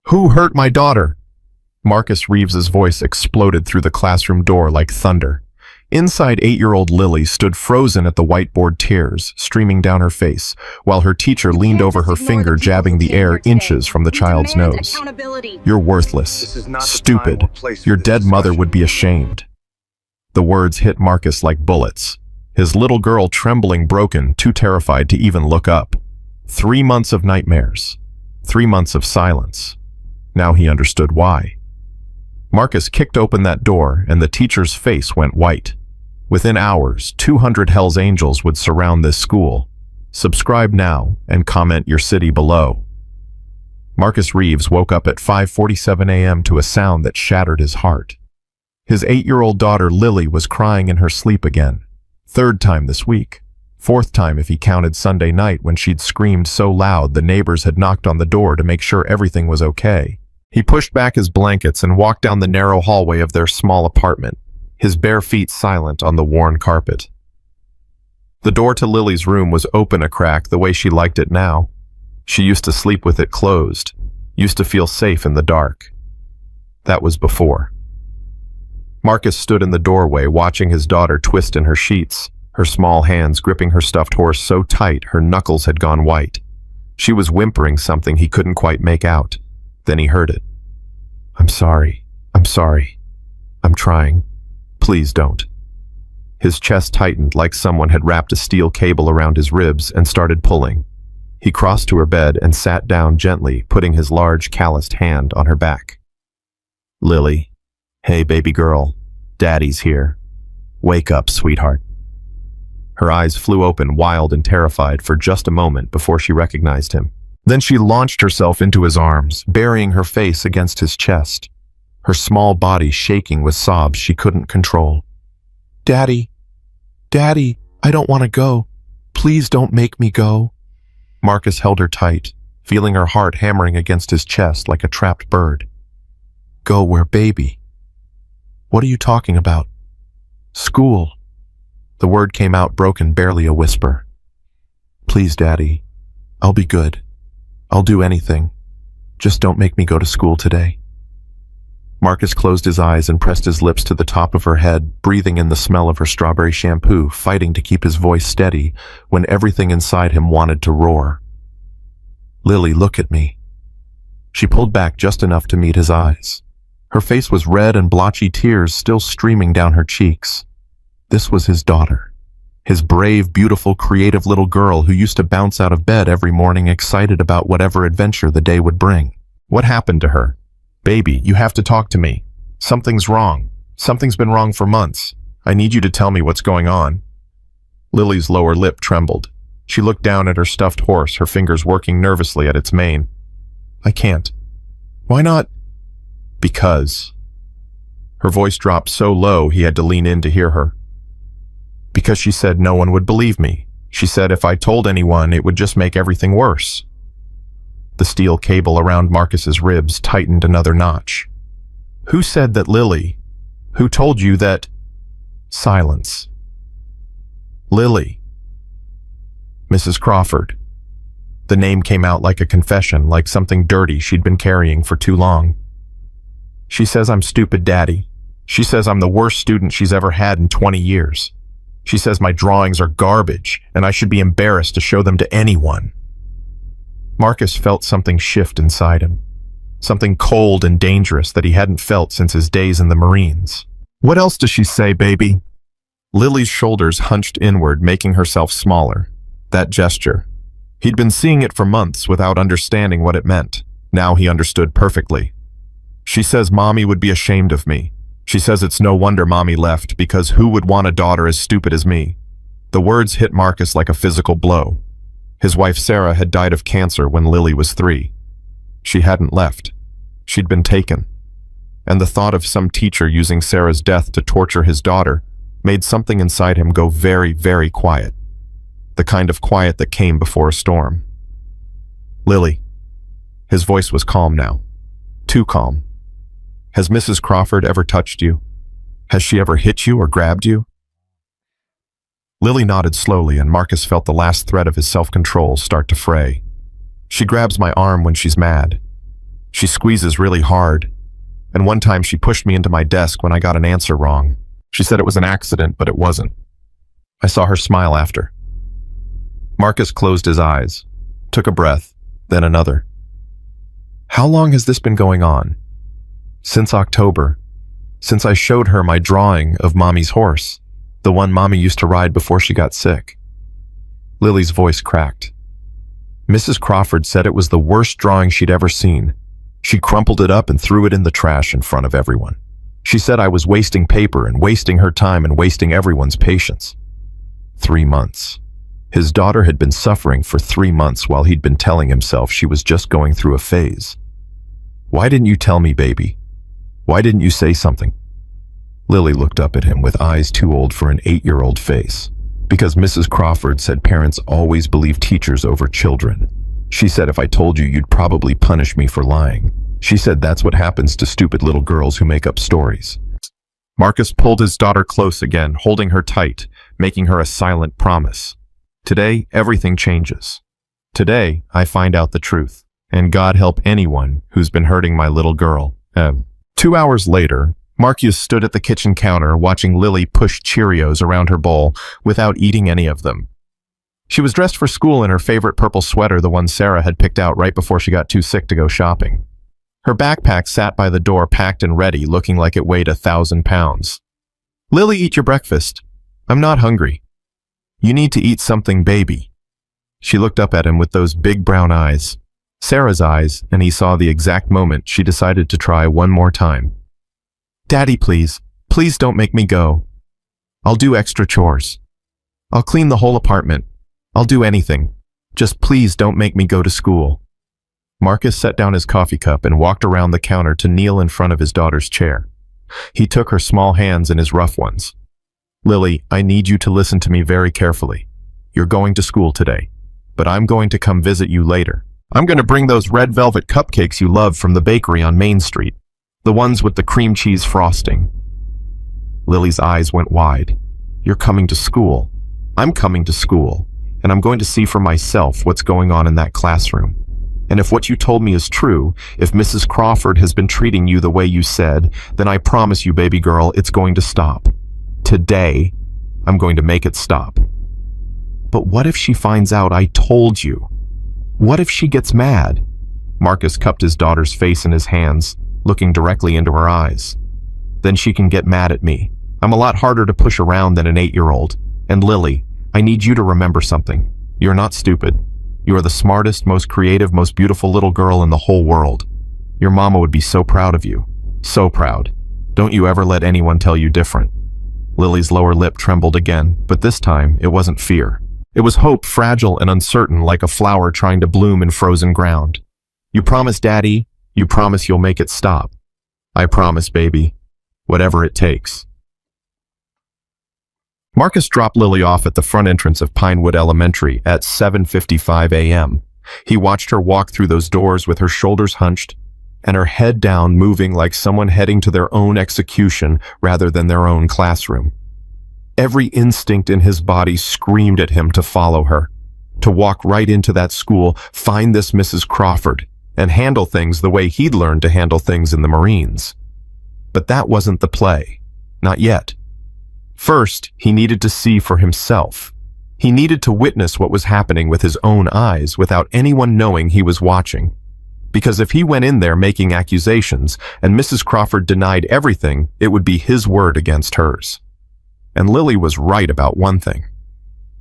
Who hurt my daughter? Marcus Reeves's voice exploded through the classroom door like thunder. Inside, 8-year-old Lily stood frozen at the whiteboard, tears streaming down her face, while her teacher leaned over her finger, jabbing the air inches from the child's nose. You're worthless. Stupid. Your dead mother would be ashamed. The words hit Marcus like bullets. His little girl trembling, broken, too terrified to even look up. 3 months of nightmares. 3 months of silence. Now he understood why. Marcus kicked open that door, and the teacher's face went white. Within hours, 200 Hell's Angels would surround this school. Subscribe now and comment your city below. Marcus Reeves woke up at 5:47 a.m. to a sound that shattered his heart. His 8-year-old daughter Lily was crying in her sleep again. 3rd time this week. 4th time if he counted Sunday night, when she'd screamed so loud the neighbors had knocked on the door to make sure everything was okay. He pushed back his blankets and walked down the narrow hallway of their small apartment, his bare feet silent on the worn carpet. The door to Lily's room was open a crack, the way she liked it now. She used to sleep with it closed, used to feel safe in the dark. That was before. Marcus stood in the doorway, watching his daughter twist in her sheets, her small hands gripping her stuffed horse so tight her knuckles had gone white. She was whimpering something he couldn't quite make out. Then he heard it. I'm sorry. I'm sorry. I'm trying. Please don't. His chest tightened like someone had wrapped a steel cable around his ribs and started pulling. He crossed to her bed and sat down gently, putting his large, calloused hand on her back. Lily. Hey, baby girl. Daddy's here. Wake up, sweetheart. Her eyes flew open, wild and terrified, for just a moment before she recognized him. Then she launched herself into his arms, burying her face against his chest, her small body shaking with sobs she couldn't control. Daddy, Daddy, I don't want to go. Please don't make me go. Marcus held her tight, feeling her heart hammering against his chest like a trapped bird. Go where, baby? What are you talking about? School. The word came out broken, barely a whisper. Please, Daddy, I'll be good. I'll do anything. Just don't make me go to school today. Marcus closed his eyes and pressed his lips to the top of her head, breathing in the smell of her strawberry shampoo, fighting to keep his voice steady when everything inside him wanted to roar. Lily, look at me. She pulled back just enough to meet his eyes. Her face was red and blotchy, tears still streaming down her cheeks. This was his daughter. His brave, beautiful, creative little girl who used to bounce out of bed every morning excited about whatever adventure the day would bring. What happened to her? Baby, you have to talk to me. Something's wrong. Something's been wrong for months. I need you to tell me what's going on. Lily's lower lip trembled. She looked down at her stuffed horse, her fingers working nervously at its mane. I can't. Why not? Because. Her voice dropped so low he had to lean in to hear her. Because she said no one would believe me. She said if I told anyone, it would just make everything worse. The steel cable around Marcus's ribs tightened another notch. Who said that, Lily? Who told you that? Silence. Lily. Mrs. Crawford. The name came out like a confession, like something dirty she'd been carrying for too long. She says I'm stupid, Daddy. She says I'm the worst student she's ever had in 20 years. She says my drawings are garbage, and I should be embarrassed to show them to anyone. Marcus felt something shift inside him. Something cold and dangerous that he hadn't felt since his days in the Marines. What else does she say, baby? Lily's shoulders hunched inward, making herself smaller. That gesture. He'd been seeing it for months without understanding what it meant. Now he understood perfectly. She says Mommy would be ashamed of me. She says it's no wonder Mommy left, because who would want a daughter as stupid as me? The words hit Marcus like a physical blow. His wife Sarah had died of cancer when Lily was 3. She hadn't left. She'd been taken. And the thought of some teacher using Sarah's death to torture his daughter made something inside him go very, very quiet. The kind of quiet that came before a storm. Lily. His voice was calm now. Too calm. Has Mrs. Crawford ever touched you? Has she ever hit you or grabbed you? Lily nodded slowly, and Marcus felt the last thread of his self-control start to fray. She grabs my arm when she's mad. She squeezes really hard. And one time she pushed me into my desk when I got an answer wrong. She said it was an accident, but it wasn't. I saw her smile after. Marcus closed his eyes, took a breath, then another. How long has this been going on? Since October. Since I showed her my drawing of Mommy's horse, the one Mommy used to ride before she got sick. Lily's voice cracked. Mrs. Crawford said it was the worst drawing she'd ever seen. She crumpled it up and threw it in the trash in front of everyone. She said I was wasting paper and wasting her time and wasting everyone's patience. 3 months. His daughter had been suffering for 3 months while he'd been telling himself she was just going through a phase. Why didn't you tell me, baby? Why didn't you say something? Lily looked up at him with eyes too old for an 8-year-old face. Because Mrs. Crawford said parents always believe teachers over children. She said if I told you, you'd probably punish me for lying. She said that's what happens to stupid little girls who make up stories. Marcus pulled his daughter close again, holding her tight, making her a silent promise. Today, everything changes. Today, I find out the truth. And God help anyone who's been hurting my little girl. 2 hours later, Marcus stood at the kitchen counter watching Lily push Cheerios around her bowl without eating any of them. She was dressed for school in her favorite purple sweater, the one Sarah had picked out right before she got too sick to go shopping. Her backpack sat by the door packed and ready, looking like it weighed 1,000 pounds. Lily, eat your breakfast. I'm not hungry. You need to eat something, baby. She looked up at him with those big brown eyes. Sarah's eyes, and he saw the exact moment she decided to try one more time. Daddy, please. Please don't make me go. I'll do extra chores. I'll clean the whole apartment. I'll do anything. Just please don't make me go to school. Marcus set down his coffee cup and walked around the counter to kneel in front of his daughter's chair. He took her small hands in his rough ones. Lily, I need you to listen to me very carefully. You're going to school today, but I'm going to come visit you later. I'm going to bring those red velvet cupcakes you love from the bakery on Main Street, the ones with the cream cheese frosting. Lily's eyes went wide. You're coming to school. I'm coming to school, and I'm going to see for myself what's going on in that classroom. And if what you told me is true, if Mrs. Crawford has been treating you the way you said, then I promise you, baby girl, it's going to stop. Today, I'm going to make it stop. But what if she finds out I told you? What if she gets mad? Marcus cupped his daughter's face in his hands, looking directly into her eyes. Then she can get mad at me. I'm a lot harder to push around than an 8-year-old. And Lily, I need you to remember something. You're not stupid. You are the smartest, most creative, most beautiful little girl in the whole world. Your mama would be so proud of you. So proud. Don't you ever let anyone tell you different. Lily's lower lip trembled again, but this time it wasn't fear. It was hope, fragile and uncertain, like a flower trying to bloom in frozen ground. You promise, Daddy. You promise you'll make it stop. I promise, baby. Whatever it takes. Marcus dropped Lily off at the front entrance of Pinewood Elementary at 7:55 a.m. He watched her walk through those doors with her shoulders hunched and her head down, moving like someone heading to their own execution rather than their own classroom. Every instinct in his body screamed at him to follow her, to walk right into that school, find this Mrs. Crawford, and handle things the way he'd learned to handle things in the Marines. But that wasn't the play. Not yet. First, he needed to see for himself. He needed to witness what was happening with his own eyes without anyone knowing he was watching. Because if he went in there making accusations and Mrs. Crawford denied everything, it would be his word against hers. And Lily was right about one thing.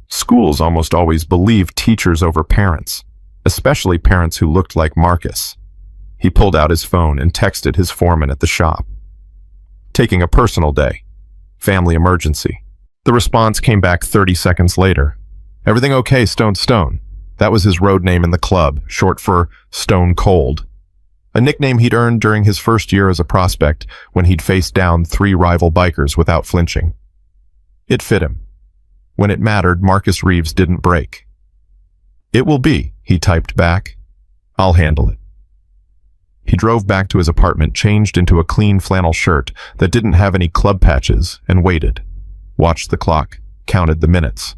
Schools almost always believed teachers over parents, especially parents who looked like Marcus. He pulled out his phone and texted his foreman at the shop. Taking a personal day. Family emergency. The response came back 30 seconds later. Everything okay, Stone? That was his road name in the club, short for Stone Cold. A nickname he'd earned during his first year as a prospect when he'd faced down 3 rival bikers without flinching. It fit him. When it mattered, Marcus Reeves didn't break. It will be, he typed back. I'll handle it. He drove back to his apartment, changed into a clean flannel shirt that didn't have any club patches, and waited. Watched the clock, counted the minutes.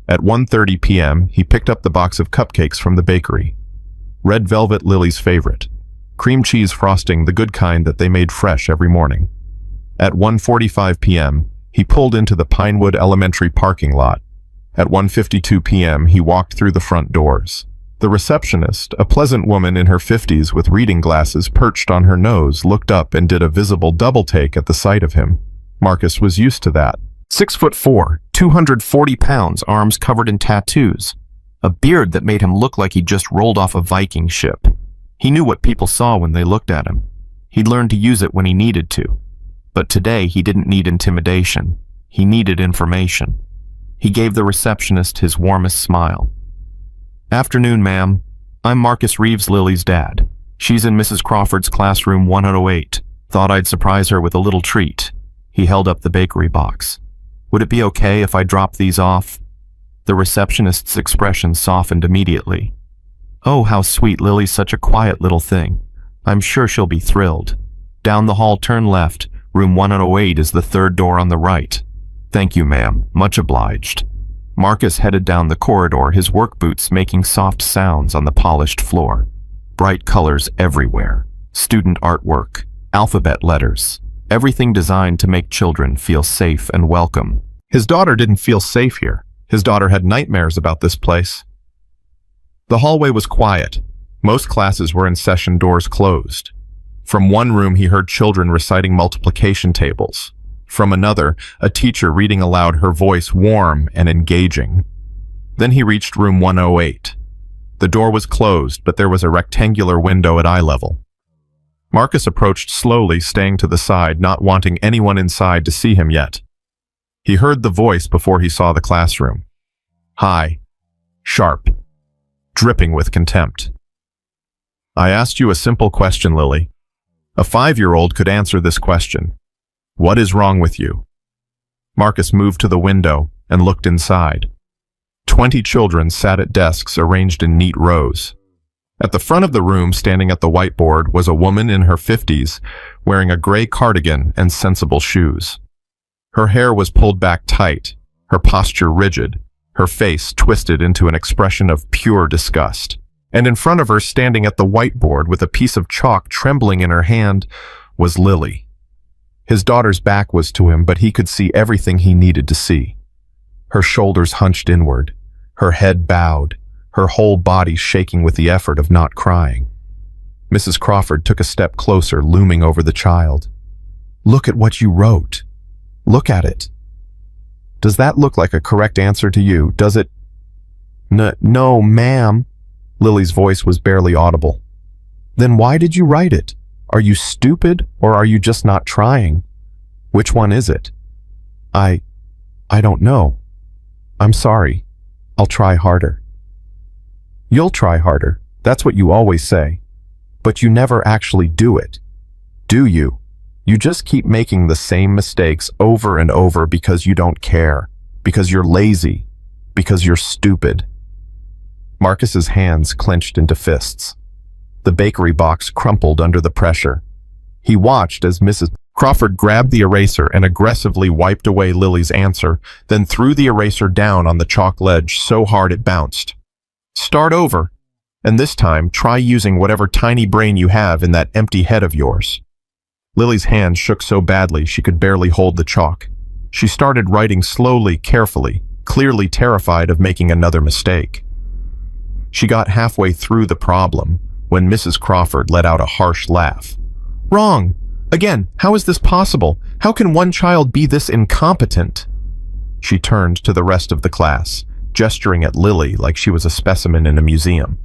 At 1:30 p.m., he picked up the box of cupcakes from the bakery. Red velvet, Lily's favorite. Cream cheese frosting, the good kind that they made fresh every morning. At 1:45 p.m., he pulled into the Pinewood Elementary parking lot. At 1:52 p.m., he walked through the front doors. The receptionist, a pleasant woman in her 50s with reading glasses perched on her nose, looked up and did a visible double-take at the sight of him. Marcus was used to that. 6'4", 240 pounds, arms covered in tattoos. A beard that made him look like he'd just rolled off a Viking ship. He knew what people saw when they looked at him. He'd learned to use it when he needed to. But today he didn't need intimidation. He needed information. He gave the receptionist his warmest smile. "Afternoon, ma'am. I'm Marcus Reeves, Lily's dad. She's in Mrs. Crawford's classroom 108. Thought I'd surprise her with a little treat." He held up the bakery box. "Would it be okay if I drop these off?" The receptionist's expression softened immediately. "Oh, how sweet. Lily's such a quiet little thing. I'm sure she'll be thrilled. Down the hall, turn left. Room 108 is the third door on the right." "Thank you, ma'am. Much obliged." Marcus headed down the corridor, his work boots making soft sounds on the polished floor. Bright colors everywhere. Student artwork, alphabet letters, everything designed to make children feel safe and welcome. His daughter didn't feel safe here. His daughter had nightmares about this place. The hallway was quiet. Most classes were in session, doors closed. From one room, he heard children reciting multiplication tables. From another, a teacher reading aloud, her voice warm and engaging. Then he reached room 108. The door was closed, but there was a rectangular window at eye level. Marcus approached slowly, staying to the side, not wanting anyone inside to see him yet. He heard the voice before he saw the classroom. High, sharp, dripping with contempt. "I asked you a simple question, Lily. A 5-year-old could answer this question. What is wrong with you?" Marcus moved to the window and looked inside. 20 children sat at desks arranged in neat rows. At the front of the room, standing at the whiteboard, was a woman in her 50s, wearing a gray cardigan and sensible shoes. Her hair was pulled back tight, her posture rigid, her face twisted into an expression of pure disgust. And in front of her, standing at the whiteboard with a piece of chalk trembling in her hand, was Lily. His daughter's back was to him, but he could see everything he needed to see. Her shoulders hunched inward, her head bowed, her whole body shaking with the effort of not crying. Mrs. Crawford took a step closer, looming over the child. "Look at what you wrote. Look at it. Does that look like a correct answer to you? Does it?" No, ma'am." Lily's voice was barely audible. "Then why did you write it? Are you stupid, or are you just not trying? Which one is it?" I don't know. I'm sorry. I'll try harder." "You'll try harder. That's what you always say. But you never actually do it. Do you? You just keep making the same mistakes over and over because you don't care, because you're lazy, because you're stupid." Marcus's hands clenched into fists. The bakery box crumpled under the pressure. He watched as Mrs. Crawford grabbed the eraser and aggressively wiped away Lily's answer, then threw the eraser down on the chalk ledge so hard it bounced. "Start over, and this time try using whatever tiny brain you have in that empty head of yours." Lily's hand shook so badly she could barely hold the chalk. She started writing slowly, carefully, clearly terrified of making another mistake. She got halfway through the problem when Mrs. Crawford let out a harsh laugh. "Wrong! Again, how is this possible? How can one child be this incompetent?" She turned to the rest of the class, gesturing at Lily like she was a specimen in a museum.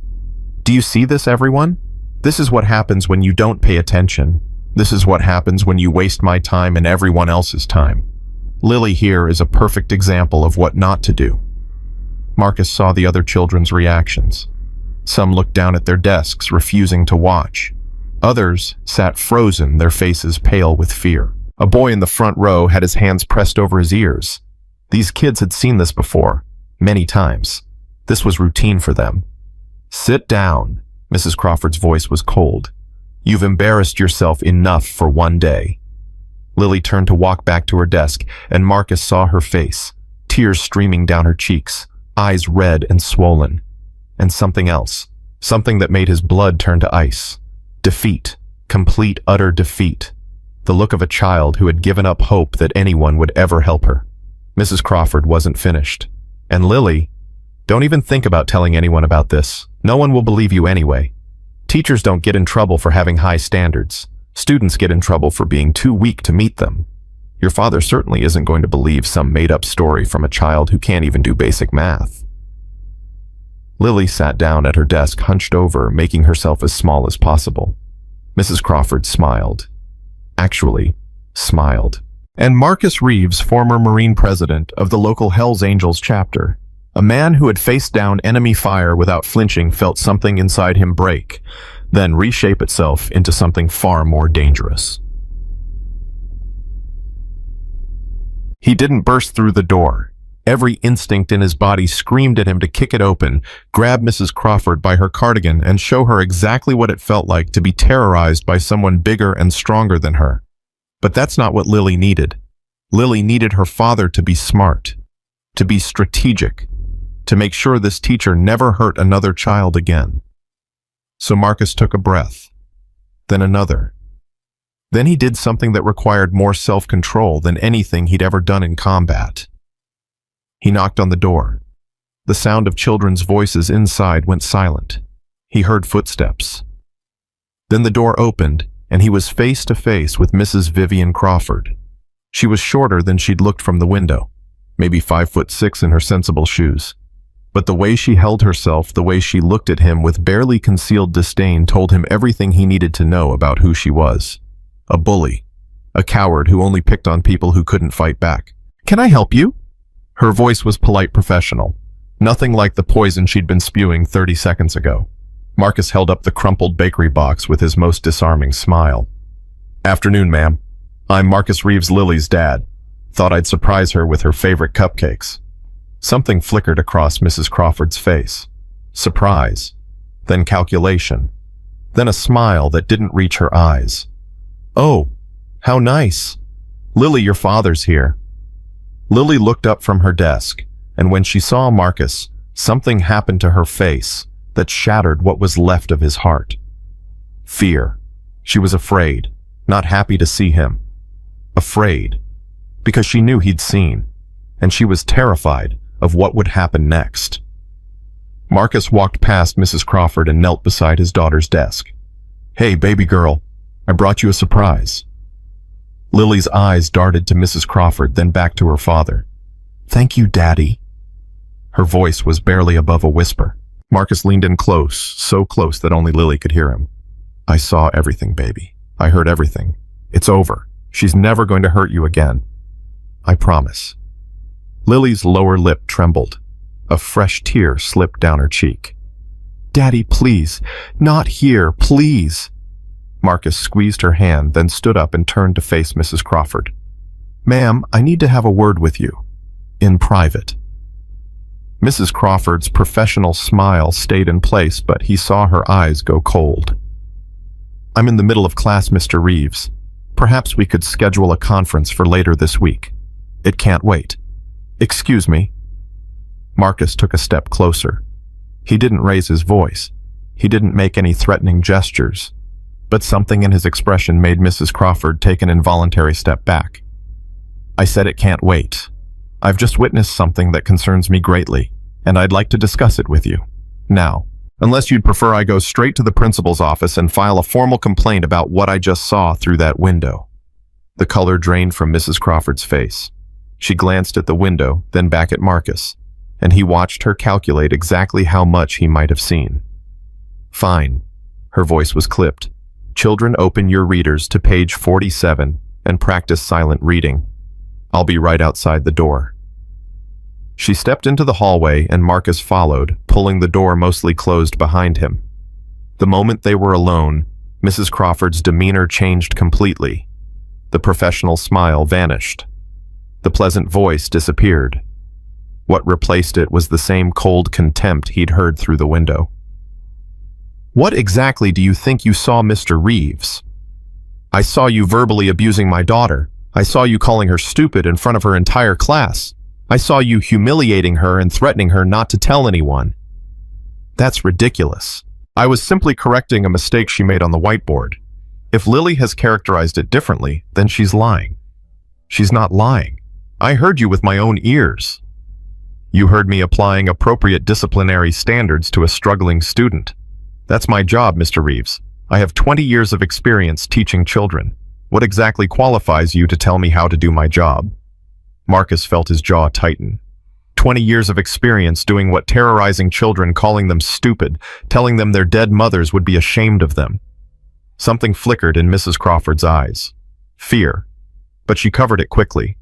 "Do you see this, everyone? This is what happens when you don't pay attention. This is what happens when you waste my time and everyone else's time. Lily here is a perfect example of what not to do." Marcus saw the other children's reactions. Some looked down at their desks, refusing to watch. Others sat frozen, their faces pale with fear. A boy in the front row had his hands pressed over his ears. These kids had seen this before, many times. This was routine for them. "Sit down." Mrs. Crawford's voice was cold. "You've embarrassed yourself enough for one day." Lily turned to walk back to her desk, and Marcus saw her face, tears streaming down her cheeks, eyes red and swollen. And something else, something that made his blood turn to ice. Defeat. Complete, utter defeat. The look of a child who had given up hope that anyone would ever help her. Mrs. Crawford wasn't finished. And Lily, don't even think about telling anyone about this. No one will believe you anyway. Teachers don't get in trouble for having high standards. Students get in trouble for being too weak to meet them. Your father certainly isn't going to believe some made-up story from a child who can't even do basic math. Lily sat down at her desk, hunched over, making herself as small as possible. Mrs. Crawford smiled. Actually, smiled. And Marcus Reeves, former Marine president of the local Hells Angels chapter, a man who had faced down enemy fire without flinching, felt something inside him break, then reshape itself into something far more dangerous. He didn't burst through the door. Every instinct in his body screamed at him to kick it open, grab Mrs. Crawford by her cardigan, and show her exactly what it felt like to be terrorized by someone bigger and stronger than her. But that's not what Lily needed. Lily needed her father to be smart, to be strategic, to make sure this teacher never hurt another child again. So Marcus took a breath, then another. Then he did something that required more self-control than anything he'd ever done in combat. He knocked on the door. The sound of children's voices inside went silent. He heard footsteps. Then the door opened, and he was face to face with Mrs. Vivian Crawford. She was shorter than she'd looked from the window, maybe 5'6" in her sensible shoes. But the way she held herself, the way she looked at him with barely concealed disdain, told him everything he needed to know about who she was. A bully. A coward who only picked on people who couldn't fight back. "Can I help you?" Her voice was polite, professional. Nothing like the poison she'd been spewing 30 seconds ago. Marcus held up the crumpled bakery box with his most disarming smile. "Afternoon, ma'am. I'm Marcus Reeves, Lily's dad. Thought I'd surprise her with her favorite cupcakes." Something flickered across Mrs. Crawford's face. Surprise. Then calculation. Then a smile that didn't reach her eyes. "Oh, how nice. Lily, your father's here." Lily looked up from her desk, and when she saw Marcus, something happened to her face that shattered what was left of his heart. Fear. She was afraid, not happy to see him. Afraid, because she knew he'd seen, and she was terrified of what would happen next. Marcus walked past Mrs. Crawford and knelt beside his daughter's desk. "Hey, baby girl, I brought you a surprise." Lily's eyes darted to Mrs. Crawford, then back to her father. "Thank you, Daddy." Her voice was barely above a whisper. Marcus leaned in close, so close that only Lily could hear him. "I saw everything, baby. I heard everything. It's over. She's never going to hurt you again. I promise." Lily's lower lip trembled. A fresh tear slipped down her cheek. "Daddy, please. Not here, please." Marcus squeezed her hand, then stood up and turned to face Mrs. Crawford. "Ma'am, I need to have a word with you. In private." Mrs. Crawford's professional smile stayed in place, but he saw her eyes go cold. "I'm in the middle of class, Mr. Reeves. Perhaps we could schedule a conference for later this week. It can't wait." "Excuse me." Marcus took a step closer. He didn't raise his voice. He didn't make any threatening gestures. But something in his expression made Mrs. Crawford take an involuntary step back. "I said it can't wait. I've just witnessed something that concerns me greatly, and I'd like to discuss it with you. Now, unless you'd prefer I go straight to the principal's office and file a formal complaint about what I just saw through that window." The color drained from Mrs. Crawford's face. She glanced at the window, then back at Marcus, and he watched her calculate exactly how much he might have seen. "Fine." Her voice was clipped. "Children, open your readers to page 47 and practice silent reading. I'll be right outside the door." She stepped into the hallway and Marcus followed, pulling the door mostly closed behind him. The moment they were alone, Mrs. Crawford's demeanor changed completely. The professional smile vanished. The pleasant voice disappeared. What replaced it was the same cold contempt he'd heard through the window. "What exactly do you think you saw, Mr. Reeves?" "I saw you verbally abusing my daughter. I saw you calling her stupid in front of her entire class. I saw you humiliating her and threatening her not to tell anyone." "That's ridiculous. I was simply correcting a mistake she made on the whiteboard. If Lily has characterized it differently, then she's lying. She's not lying. I heard you with my own ears. You heard me applying appropriate disciplinary standards to a struggling student. That's my job, Mr. Reeves. I have 20 years of experience teaching children. What exactly qualifies you to tell me how to do my job? Marcus felt his jaw tighten. 20 years of experience doing what? Terrorizing children, calling them stupid, telling them their dead mothers would be ashamed of them. Something flickered in Mrs. Crawford's eyes. Fear. But she covered it quickly.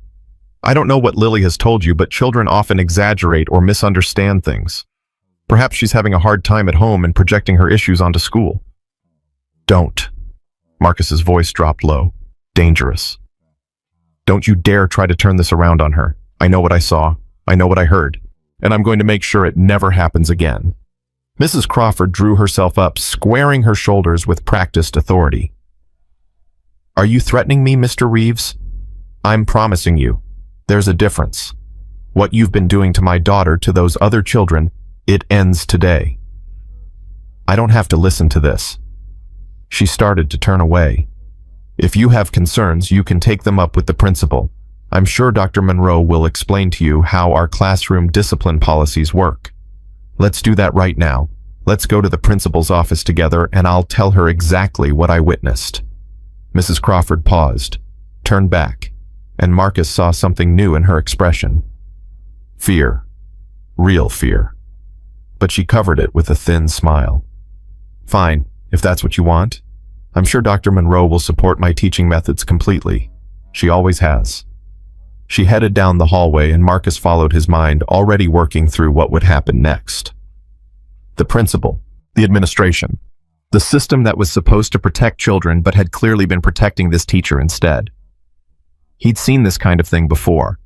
I don't know what Lily has told you, but children often exaggerate or misunderstand things. Perhaps she's having a hard time at home and projecting her issues onto school. Don't. Marcus's voice dropped low. Dangerous. Don't you dare try to turn this around on her. I know what I saw. I know what I heard. And I'm going to make sure it never happens again. Mrs. Crawford drew herself up, squaring her shoulders with practiced authority. Are you threatening me, Mr. Reeves? I'm promising you. There's a difference. What you've been doing to my daughter, to those other children, it ends today. I don't have to listen to this. She started to turn away. If you have concerns, you can take them up with the principal. I'm sure Dr. Monroe will explain to you how our classroom discipline policies work. Let's do that right now. Let's go to the principal's office together and I'll tell her exactly what I witnessed. Mrs. Crawford paused, turned back, and Marcus saw something new in her expression. Fear. Real fear. But she covered it with a thin smile. Fine, if that's what you want. I'm sure Dr. Monroe will support my teaching methods completely. She always has. She headed down the hallway and Marcus followed his mind, already working through what would happen next. The principal, the administration, the system that was supposed to protect children but had clearly been protecting this teacher instead. He'd seen this kind of thing before.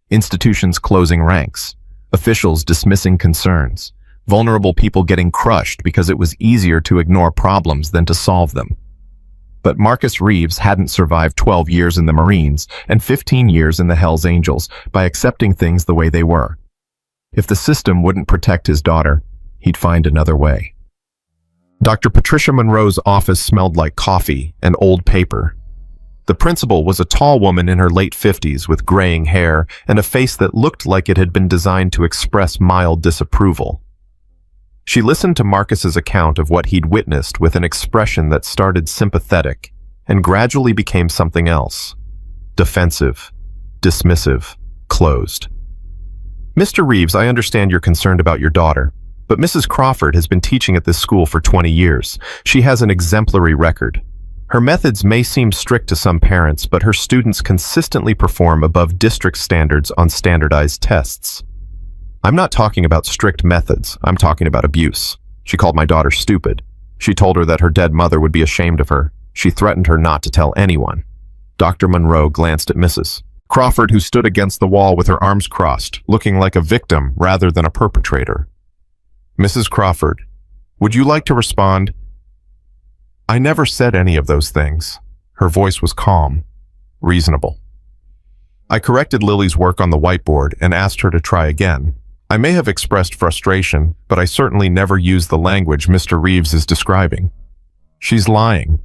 Institutions closing ranks, officials dismissing concerns, vulnerable people getting crushed because it was easier to ignore problems than to solve them. But Marcus Reeves hadn't survived 12 years in the Marines and 15 years in the Hells Angels by accepting things the way they were. If the system wouldn't protect his daughter, he'd find another way. Dr. Patricia Monroe's office smelled like coffee and old paper. The principal was a tall woman in her late 50s with graying hair and a face that looked like it had been designed to express mild disapproval. She listened to Marcus's account of what he'd witnessed with an expression that started sympathetic and gradually became something else. Defensive, dismissive, closed. Mr. Reeves, I understand you're concerned about your daughter, but Mrs. Crawford has been teaching at this school for 20 years. She has an exemplary record. Her methods may seem strict to some parents, but her students consistently perform above district standards on standardized tests. I'm not talking about strict methods, I'm talking about abuse. She called my daughter stupid. She told her that her dead mother would be ashamed of her. She threatened her not to tell anyone. Dr. Monroe glanced at Mrs. Crawford, who stood against the wall with her arms crossed, looking like a victim rather than a perpetrator. Mrs. Crawford, would you like to respond? I never said any of those things. Her voice was calm, reasonable. I corrected Lily's work on the whiteboard and asked her to try again. I may have expressed frustration, but I certainly never used the language Mr. Reeves is describing. She's lying.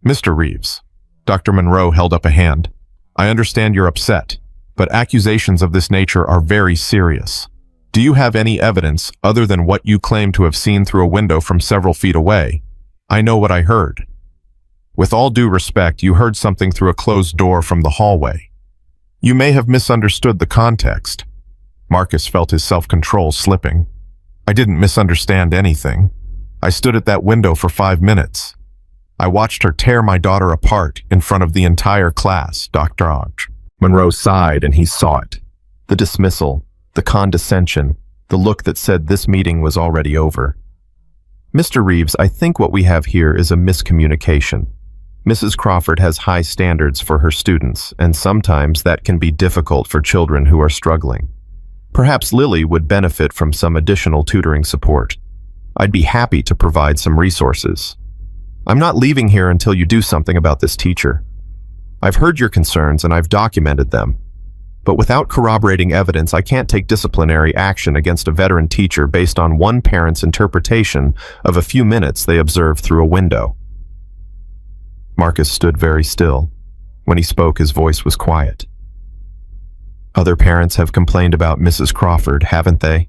Mr. Reeves. Dr. Monroe held up a hand. I understand you're upset, but accusations of this nature are very serious. Do you have any evidence other than what you claim to have seen through a window from several feet away? I know what I heard. With all due respect, you heard something through a closed door from the hallway. You may have misunderstood the context. Marcus felt his self-control slipping. I didn't misunderstand anything. I stood at that window for 5 minutes. I watched her tear my daughter apart in front of the entire class, Dr. Monroe sighed and he saw it. The dismissal, the condescension, the look that said this meeting was already over. Mr. Reeves, I think what we have here is a miscommunication. Mrs. Crawford has high standards for her students, and sometimes that can be difficult for children who are struggling. Perhaps Lily would benefit from some additional tutoring support. I'd be happy to provide some resources. I'm not leaving here until you do something about this teacher. I've heard your concerns and I've documented them. But without corroborating evidence, I can't take disciplinary action against a veteran teacher based on one parent's interpretation of a few minutes they observed through a window. Marcus stood very still. When he spoke, his voice was quiet. Other parents have complained about Mrs. Crawford, haven't they?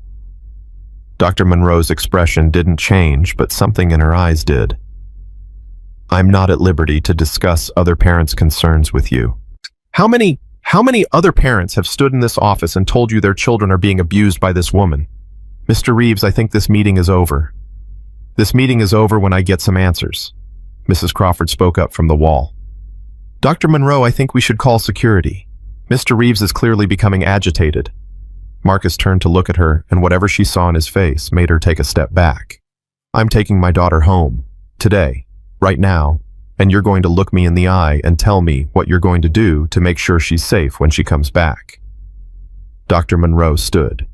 Dr. Monroe's expression didn't change, but something in her eyes did. I'm not at liberty to discuss other parents' concerns with you. How many other parents have stood in this office and told you their children are being abused by this woman? Mr. Reeves, I think this meeting is over. This meeting is over when I get some answers. Mrs. Crawford spoke up from the wall. Dr. Monroe, I think we should call security. Mr. Reeves is clearly becoming agitated. Marcus turned to look at her, and whatever she saw in his face made her take a step back. I'm taking my daughter home. Today. Right now. And you're going to look me in the eye and tell me what you're going to do to make sure she's safe when she comes back. Dr. Monroe stood.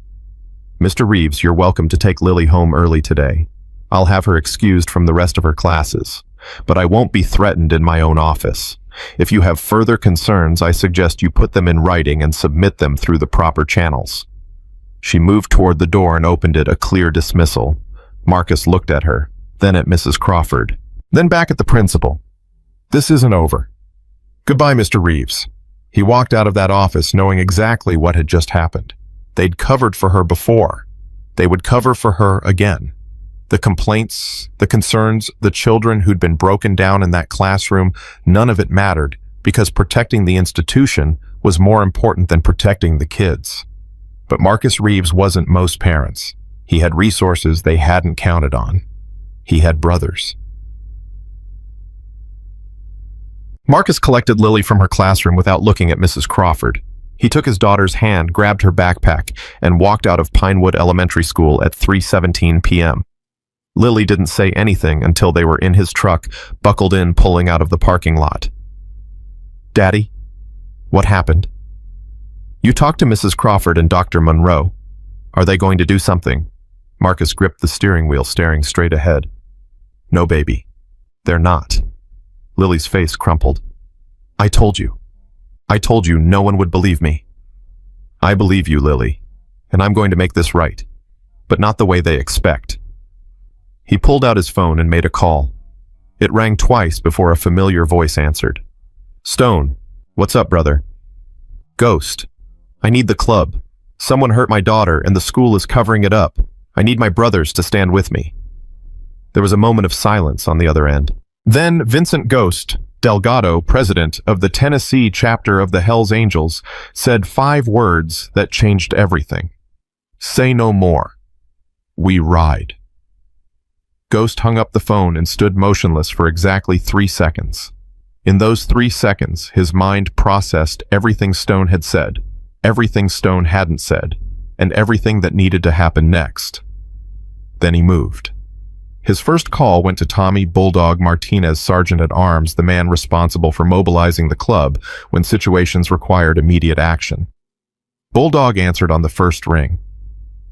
Mr. Reeves, you're welcome to take Lily home early today. I'll have her excused from the rest of her classes, but I won't be threatened in my own office. If you have further concerns, I suggest you put them in writing and submit them through the proper channels. She moved toward the door and opened it, a clear dismissal. Marcus looked at her, then at Mrs. Crawford, then back at the principal. This isn't over. Goodbye, Mr. Reeves. He walked out of that office knowing exactly what had just happened. They'd covered for her before. They would cover for her again. The complaints, the concerns, the children who'd been broken down in that classroom, none of it mattered because protecting the institution was more important than protecting the kids. But Marcus Reeves wasn't most parents. He had resources they hadn't counted on. He had brothers. Marcus collected Lily from her classroom without looking at Mrs. Crawford. He took his daughter's hand, grabbed her backpack, and walked out of Pinewood Elementary School at 3:17 p.m. Lily didn't say anything until they were in his truck, buckled in, pulling out of the parking lot. Daddy, what happened? You talked to Mrs. Crawford and Dr. Monroe. Are they going to do something? Marcus gripped the steering wheel, staring straight ahead. No, baby. They're not. Lily's face crumpled. I told you no one would believe me. I believe you, Lily, and I'm going to make this right, but not the way they expect. He pulled out his phone and made a call. It rang twice before a familiar voice answered. Stone, what's up, brother? Ghost, I need the club. Someone hurt my daughter and the school is covering it up. I need my brothers to stand with me. There was a moment of silence on the other end. Then Vincent Ghost, Delgado, president of the Tennessee chapter of the Hells Angels, said 5 words that changed everything. Say no more. We ride. Ghost hung up the phone and stood motionless for exactly 3 seconds. In those 3 seconds, his mind processed everything Stone had said, everything Stone hadn't said, and everything that needed to happen next. Then he moved. His first call went to Tommy Bulldog Martinez, Sergeant-at-Arms, the man responsible for mobilizing the club when situations required immediate action. Bulldog answered on the first ring.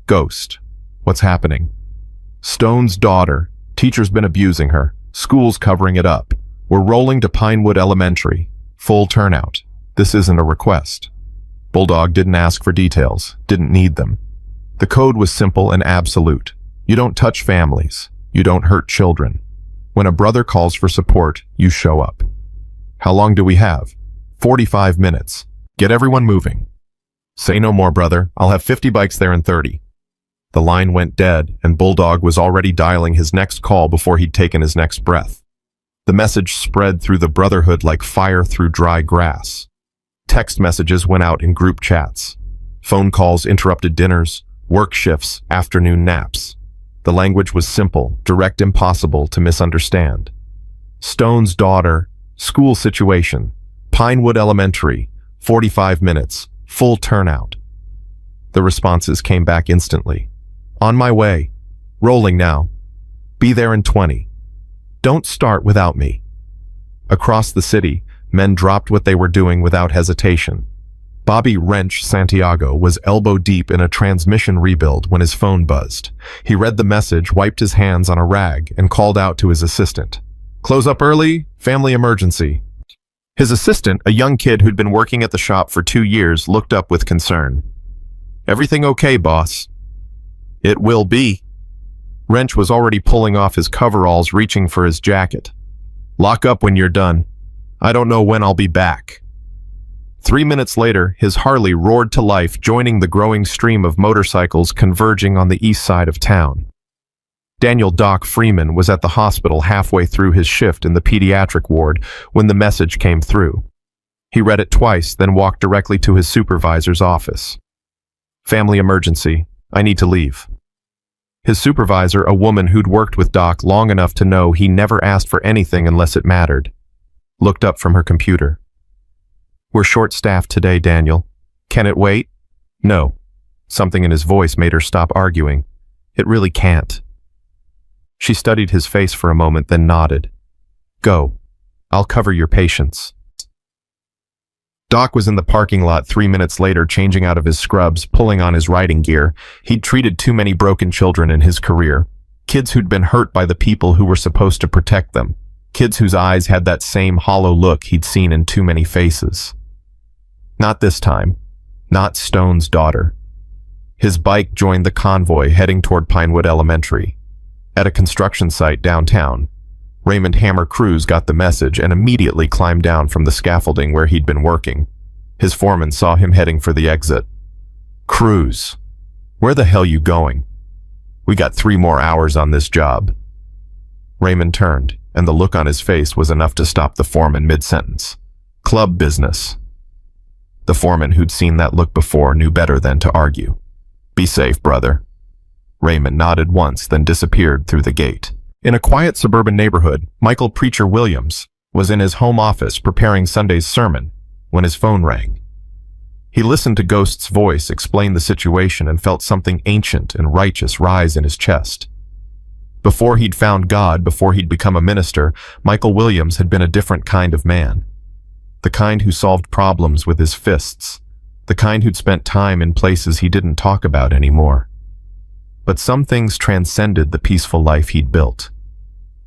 Ghost, what's happening? Stone's daughter. Teacher's been abusing her. School's covering it up. We're rolling to Pinewood Elementary. Full turnout. This isn't a request. Bulldog didn't ask for details, didn't need them. The code was simple and absolute. You don't touch families. You don't hurt children. When a brother calls for support, you show up. How long do we have? 45 minutes. Get everyone moving. Say no more, brother. I'll have 50 bikes there in 30. The line went dead, and Bulldog was already dialing his next call before he'd taken his next breath. The message spread through the brotherhood like fire through dry grass. Text messages went out in group chats. Phone calls interrupted dinners, work shifts, afternoon naps. The language was simple, direct, impossible to misunderstand. Stone's daughter, school situation, Pinewood Elementary, 45 minutes, full turnout. The responses came back instantly. On my way. Rolling now. Be there in 20. Don't start without me. Across the city, men dropped what they were doing without hesitation. Bobby Wrench Santiago was elbow deep in a transmission rebuild when his phone buzzed. He read the message, wiped his hands on a rag, and called out to his assistant. Close up early, family emergency. His assistant, a young kid who'd been working at the shop for 2 years, looked up with concern. "Everything okay, boss?" "It will be." Wrench was already pulling off his coveralls, reaching for his jacket. "Lock up when you're done. I don't know when I'll be back." 3 minutes later, his Harley roared to life, joining the growing stream of motorcycles converging on the east side of town. Daniel Doc Freeman was at the hospital halfway through his shift in the pediatric ward when the message came through. He read it twice, then walked directly to his supervisor's office. "Family emergency. I need to leave." His supervisor, a woman who'd worked with Doc long enough to know he never asked for anything unless it mattered, looked up from her computer. "We're short-staffed today, Daniel. Can it wait?" "No." Something in his voice made her stop arguing. "It really can't." She studied his face for a moment, then nodded. "Go. I'll cover your patients." Doc was in the parking lot 3 minutes later, changing out of his scrubs, pulling on his riding gear. He'd treated too many broken children in his career. Kids who'd been hurt by the people who were supposed to protect them. Kids whose eyes had that same hollow look he'd seen in too many faces. Not this time. Not Stone's daughter. His bike joined the convoy heading toward Pinewood Elementary. At a construction site downtown, Raymond Hammer Cruz got the message and immediately climbed down from the scaffolding where he'd been working. His foreman saw him heading for the exit. "Cruz, where the hell you going? We got 3 more hours on this job." Raymond turned, and the look on his face was enough to stop the foreman mid-sentence. "Club business." The foreman, who'd seen that look before, knew better than to argue. "Be safe, brother." Raymond nodded once, then disappeared through the gate. In a quiet suburban neighborhood, Michael Preacher Williams was in his home office preparing Sunday's sermon when his phone rang. He listened to Ghost's voice explain the situation and felt something ancient and righteous rise in his chest. Before he'd found God, before he'd become a minister, Michael Williams had been a different kind of man. The kind who solved problems with his fists. The kind who'd spent time in places he didn't talk about anymore. But some things transcended the peaceful life he'd built.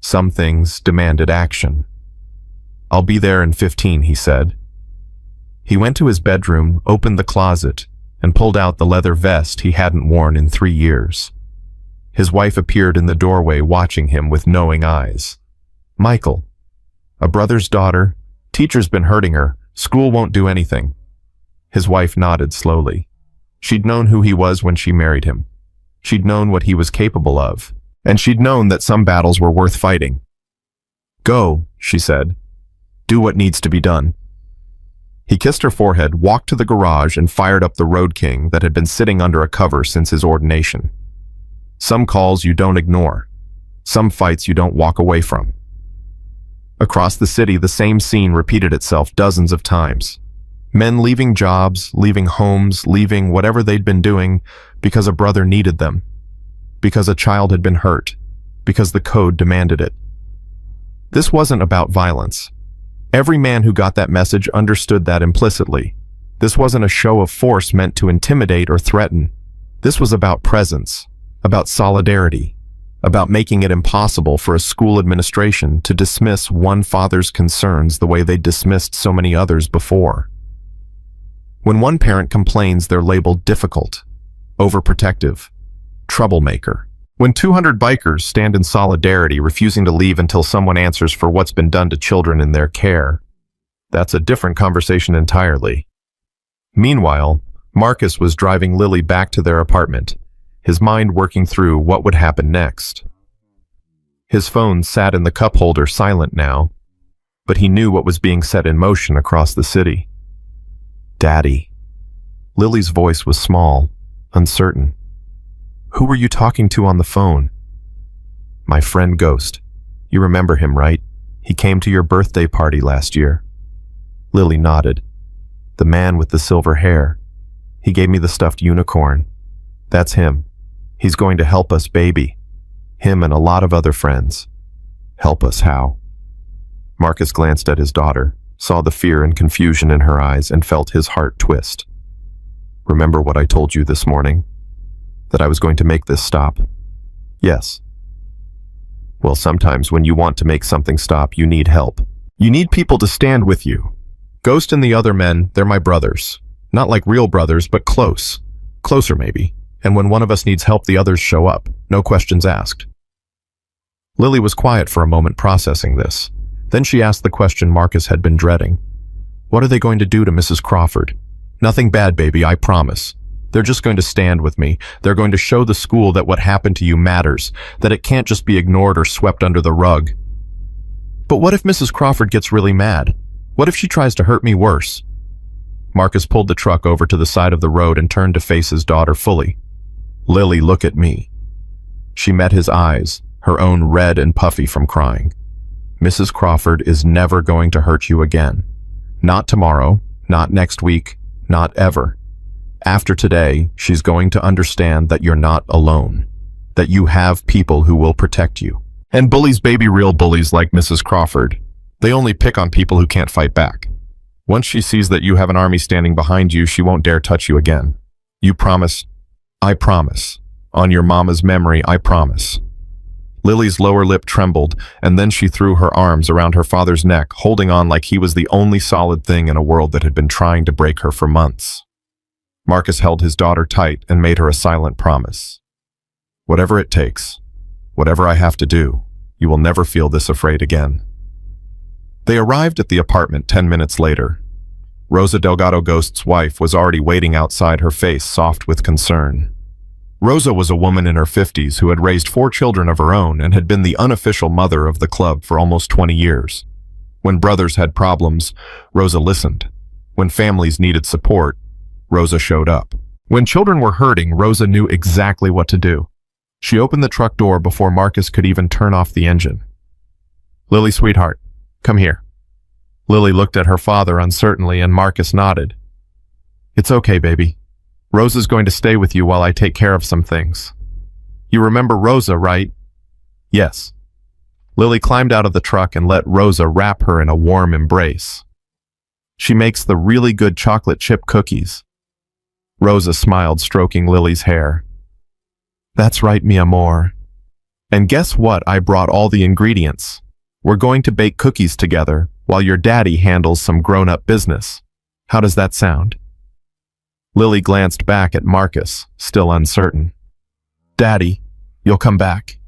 Some things demanded action. "I'll be there in 15, he said. He went to his bedroom, opened the closet, and pulled out the leather vest he hadn't worn in 3 years. His wife appeared in the doorway, watching him with knowing eyes. "Michael, a brother's daughter, teacher's been hurting her, school won't do anything." His wife nodded slowly. She'd known who he was when she married him. She'd known what he was capable of, and she'd known that some battles were worth fighting. "Go," she said. "Do what needs to be done." He kissed her forehead, walked to the garage, and fired up the Road King that had been sitting under a cover since his ordination. Some calls you don't ignore. Some fights you don't walk away from. Across the city, the same scene repeated itself dozens of times. Men leaving jobs, leaving homes, leaving whatever they'd been doing because a brother needed them, because a child had been hurt, because the code demanded it. This wasn't about violence. Every man who got that message understood that implicitly. This wasn't a show of force meant to intimidate or threaten. This was about presence, about solidarity, about making it impossible for a school administration to dismiss one father's concerns the way they dismissed so many others before. When one parent complains, they're labeled difficult, overprotective, troublemaker. When 200 bikers stand in solidarity, refusing to leave until someone answers for what's been done to children in their care, that's a different conversation entirely. Meanwhile, Marcus was driving Lily back to their apartment, his mind working through what would happen next. His phone sat in the cup holder, silent now, but he knew what was being set in motion across the city. "Daddy." Lily's voice was small, uncertain. "Who were you talking to on the phone?" "My friend Ghost. You remember him, right? He came to your birthday party last year." Lily nodded. "The man with the silver hair. He gave me the stuffed unicorn. That's him. He's going to help us, baby. Him and a lot of other friends." "Help us how?" Marcus glanced at his daughter, saw the fear and confusion in her eyes, and felt his heart twist. "Remember what I told you this morning? That I was going to make this stop?" "Yes." "Well, sometimes when you want to make something stop, you need help. You need people to stand with you, Ghost and the other men, they're my brothers. Not like real brothers, but close. Closer, maybe. And when one of us needs help, the others show up. No questions asked. Lily was quiet for a moment, processing this. Then she asked the question Marcus had been dreading. What are they going to do to Mrs. Crawford? Nothing bad, baby, I promise. They're just going to stand with me. They're going to show the school that what happened to you matters, that it can't just be ignored or swept under the rug. But what if Mrs. Crawford gets really mad? What if she tries to hurt me worse? Marcus pulled the truck over to the side of the road and turned to face his daughter fully. Lily, look at me. She met his eyes, her own red and puffy from crying. Mrs. Crawford is never going to hurt you again. Not tomorrow, not next week, not ever. After today, she's going to understand that you're not alone, that you have people who will protect you. And bullies, baby, real bullies like Mrs. Crawford. They only pick on people who can't fight back. Once she sees that you have an army standing behind you, she won't dare touch you again. You promise? I promise. On your mama's memory, I promise. Lily's lower lip trembled, and then she threw her arms around her father's neck, holding on like he was the only solid thing in a world that had been trying to break her for months. Marcus held his daughter tight and made her a silent promise. Whatever it takes, whatever I have to do, you will never feel this afraid again. They arrived at the apartment 10 minutes later. Rosa Delgado Ghost's wife was already waiting outside, her face soft with concern. Rosa was a woman in her 50s who had raised 4 children of her own and had been the unofficial mother of the club for almost 20 years. When brothers had problems, Rosa listened. When families needed support, Rosa showed up. When children were hurting, Rosa knew exactly what to do. She opened the truck door before Marcus could even turn off the engine. Lily, sweetheart, come here. Lily looked at her father uncertainly, and Marcus nodded. It's okay, baby. Rosa's going to stay with you while I take care of some things. You remember Rosa, right? Yes. Lily climbed out of the truck and let Rosa wrap her in a warm embrace. She makes the really good chocolate chip cookies. Rosa smiled, stroking Lily's hair. That's right, mi amor. And guess what? I brought all the ingredients. We're going to bake cookies together while your daddy handles some grown-up business. How does that sound? Lily glanced back at Marcus, still uncertain. Daddy, you'll come back.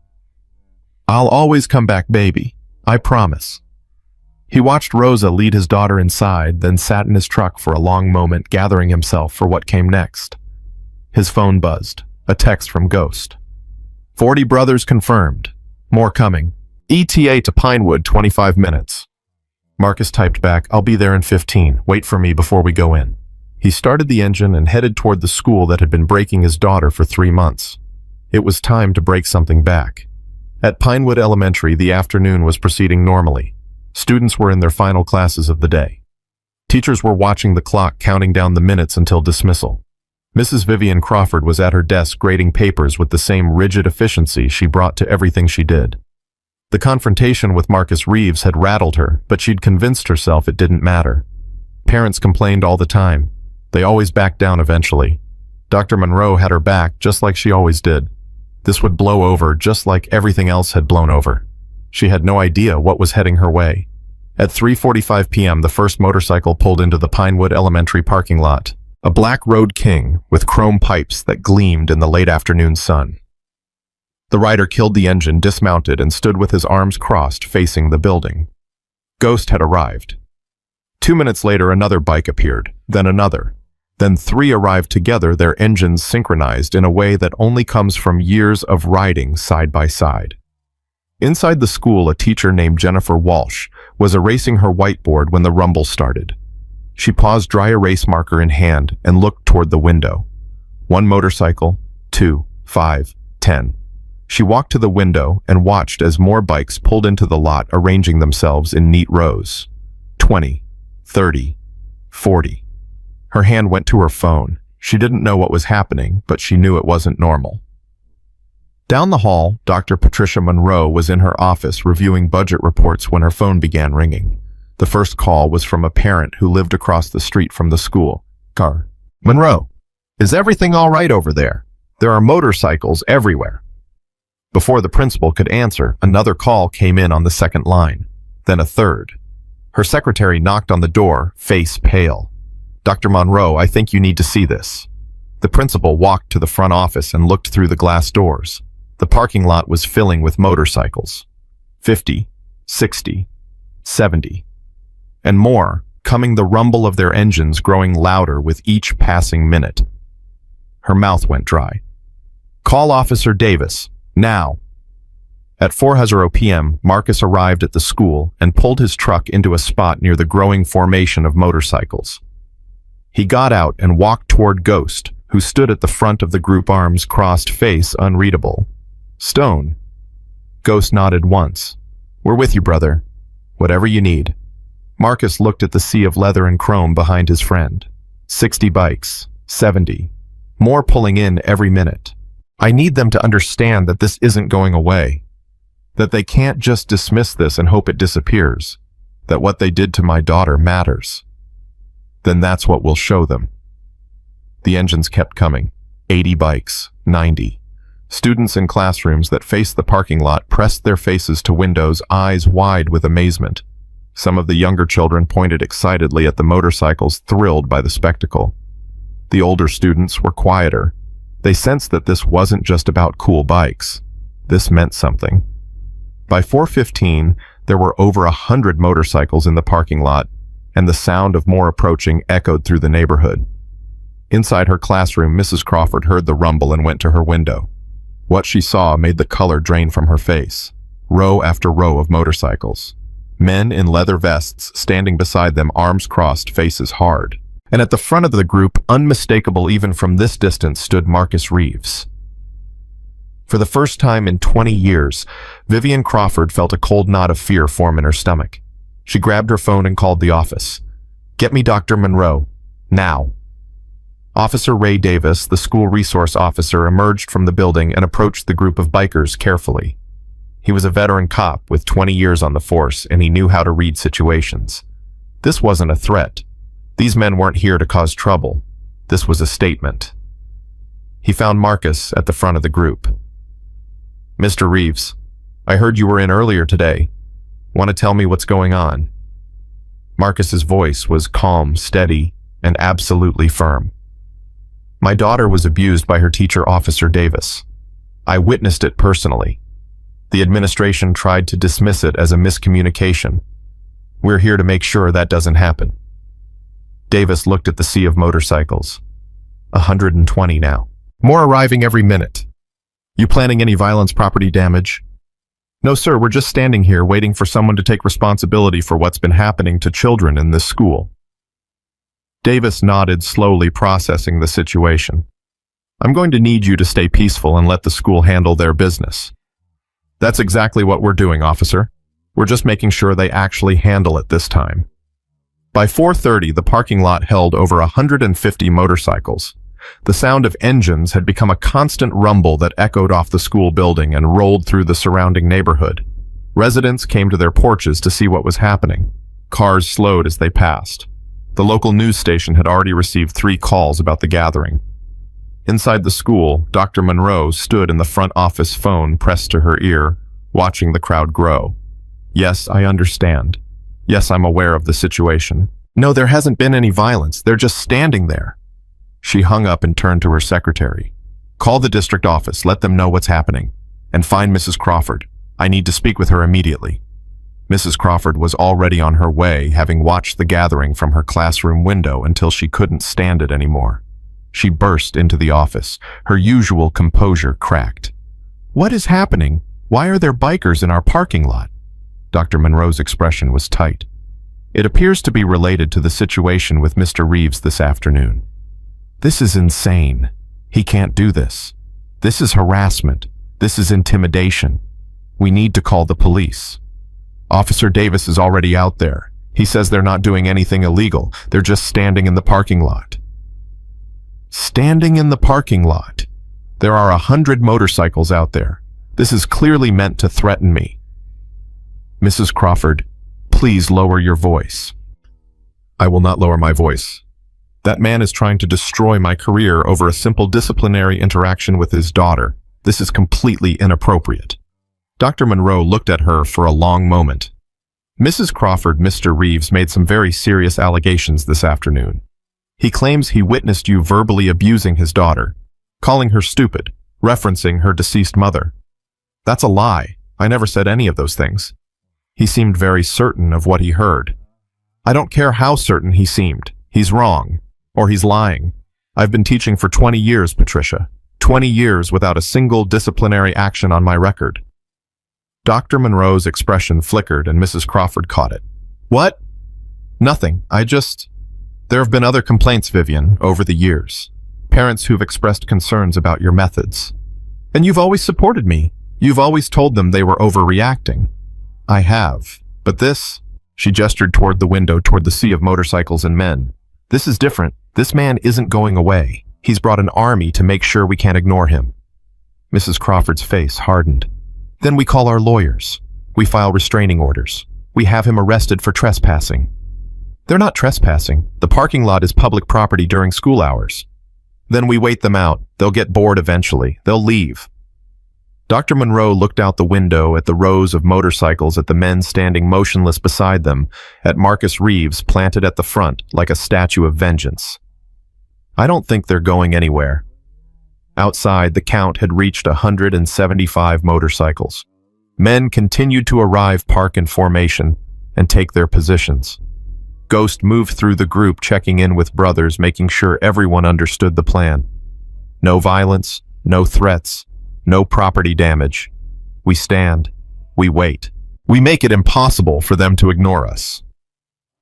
I'll always come back, baby. I promise. He watched Rosa lead his daughter inside, then sat in his truck for a long moment, gathering himself for what came next. His phone buzzed, a text from Ghost. 40 brothers confirmed. More coming. ETA to Pinewood, 25 minutes. Marcus typed back, I'll be there in 15. Wait for me before we go in. He started the engine and headed toward the school that had been breaking his daughter for 3 months. It was time to break something back. At Pinewood Elementary, the afternoon was proceeding normally. Students were in their final classes of the day. Teachers were watching the clock, counting down the minutes until dismissal. Mrs. Vivian Crawford was at her desk grading papers with the same rigid efficiency she brought to everything she did. The confrontation with Marcus Reeves had rattled her, but she'd convinced herself it didn't matter. Parents complained all the time. They always backed down eventually. Dr. Monroe had her back, just like she always did. This would blow over just like everything else had blown over. She had no idea what was heading her way. At 3:45 p.m., the first motorcycle pulled into the Pinewood Elementary parking lot, a black Road King with chrome pipes that gleamed in the late afternoon sun. The rider killed the engine, dismounted, and stood with his arms crossed, facing the building. Ghost had arrived. 2 minutes later, another bike appeared, then another. Then 3 arrived together, their engines synchronized in a way that only comes from years of riding side by side. Inside the school, a teacher named Jennifer Walsh was erasing her whiteboard when the rumble started. She paused, dry erase marker in hand, and looked toward the window. 1 motorcycle, 2, 5, 10. She walked to the window and watched as more bikes pulled into the lot, arranging themselves in neat rows. 20, 30, 40. Her hand went to her phone. She didn't know what was happening, but she knew it wasn't normal. Down the hall, Dr. Patricia Monroe was in her office reviewing budget reports when her phone began ringing. The first call was from a parent who lived across the street from the school. Monroe, is everything all right over there? There are motorcycles everywhere. Before the principal could answer, another call came in on the second line, then a third. Her secretary knocked on the door, face pale. "Dr. Monroe, I think you need to see this." The principal walked to the front office and looked through the glass doors. The parking lot was filling with motorcycles. 50, 60, 70, and more, coming, the rumble of their engines growing louder with each passing minute. Her mouth went dry. "Call Officer Davis, now." At 4:00 p.m., Marcus arrived at the school and pulled his truck into a spot near the growing formation of motorcycles. He got out and walked toward Ghost, who stood at the front of the group, arms crossed, face unreadable. "Stone." Ghost nodded once. "We're with you, brother. Whatever you need." Marcus looked at the sea of leather and chrome behind his friend. 60 bikes, 70. More pulling in every minute. "I need them to understand that this isn't going away. That they can't just dismiss this and hope it disappears. That what they did to my daughter matters. Then that's what we'll show them." The engines kept coming. 80 bikes, 90. Students in classrooms that faced the parking lot pressed their faces to windows, eyes wide with amazement. Some of the younger children pointed excitedly at the motorcycles, thrilled by the spectacle. The older students were quieter. They sensed that this wasn't just about cool bikes. This meant something. By 4:15, there were over 100 motorcycles in the parking lot, and the sound of more approaching echoed through the neighborhood. Inside her classroom, Mrs. Crawford heard the rumble and went to her window. What she saw made the color drain from her face. Row after row of motorcycles. Men in leather vests standing beside them, arms crossed, faces hard. And at the front of the group, unmistakable even from this distance, stood Marcus Reeves. For the first time in 20 years, Vivian Crawford felt a cold knot of fear form in her stomach. She grabbed her phone and called the office. "Get me Dr. Monroe. Now." Officer Ray Davis, the school resource officer, emerged from the building and approached the group of bikers carefully. He was a veteran cop with 20 years on the force, and he knew how to read situations. This wasn't a threat. These men weren't here to cause trouble. This was a statement. He found Marcus at the front of the group. "Mr. Reeves, I heard you were in earlier today. Want to tell me what's going on?" Marcus's voice was calm, steady, and absolutely firm. "My daughter was abused by her teacher, Officer Davis. I witnessed it personally. The administration tried to dismiss it as a miscommunication. We're here to make sure that doesn't happen." Davis looked at the sea of motorcycles. 120 now. More arriving every minute. "You planning any violence, property damage?" "No, sir, we're just standing here waiting for someone to take responsibility for what's been happening to children in this school." Davis nodded, slowly processing the situation. "I'm going to need you to stay peaceful and let the school handle their business." "That's exactly what we're doing, officer. We're just making sure they actually handle it this time." By 4:30, the parking lot held over 150 motorcycles. The sound of engines had become a constant rumble that echoed off the school building and rolled through the surrounding neighborhood. Residents came to their porches to see what was happening. Cars slowed as they passed. The local news station had already received 3 calls about the gathering. Inside the school, Dr. Monroe stood in the front office, phone pressed to her ear, watching the crowd grow. "Yes, I understand. Yes, I'm aware of the situation. No, there hasn't been any violence. They're just standing there." She hung up and turned to her secretary. "Call the district office, let them know what's happening. And find Mrs. Crawford. I need to speak with her immediately." Mrs. Crawford was already on her way, having watched the gathering from her classroom window until she couldn't stand it anymore. She burst into the office, her usual composure cracked. "What is happening? Why are there bikers in our parking lot?" Dr. Monroe's expression was tight. "It appears to be related to the situation with Mr. Reeves this afternoon." "This is insane. He can't do this. This is harassment. This is intimidation. We need to call the police." "Officer Davis is already out there. He says they're not doing anything illegal. They're just standing in the parking lot." Standing in the parking lot. There are 100 motorcycles out there. This is clearly meant to threaten me. "Mrs. Crawford, please lower your voice." "I will not lower my voice. That man is trying to destroy my career over a simple disciplinary interaction with his daughter. This is completely inappropriate." Dr. Monroe looked at her for a long moment. Mrs. Crawford, Mr. Reeves made some very serious allegations this afternoon. He claims he witnessed you verbally abusing his daughter, calling her stupid, referencing her deceased mother. That's a lie. I never said any of those things. He seemed very certain of what he heard. I don't care how certain he seemed. He's wrong. Or he's lying. I've been teaching for 20 years, Patricia. 20 years without a single disciplinary action on my record. Dr. Monroe's expression flickered and Mrs. Crawford caught it. What? Nothing. There have been other complaints, Vivian, over the years. Parents who've expressed concerns about your methods. And you've always supported me. You've always told them they were overreacting. I have. But this, she gestured toward the window, toward the sea of motorcycles and men. This is different. This man isn't going away. He's brought an army to make sure we can't ignore him. Mrs. Crawford's face hardened. Then we call our lawyers. We file restraining orders. We have him arrested for trespassing. They're not trespassing. The parking lot is public property during school hours. Then we wait them out. They'll get bored eventually. They'll leave. Dr. Monroe looked out the window at the rows of motorcycles, at the men standing motionless beside them, at Marcus Reeves planted at the front like a statue of vengeance. I don't think they're going anywhere. Outside, the count had reached 175 motorcycles. Men continued to arrive, park in formation, and take their positions. Ghost moved through the group, checking in with brothers, making sure everyone understood the plan. No violence, no threats, no property damage. We stand. We wait. We make it impossible for them to ignore us.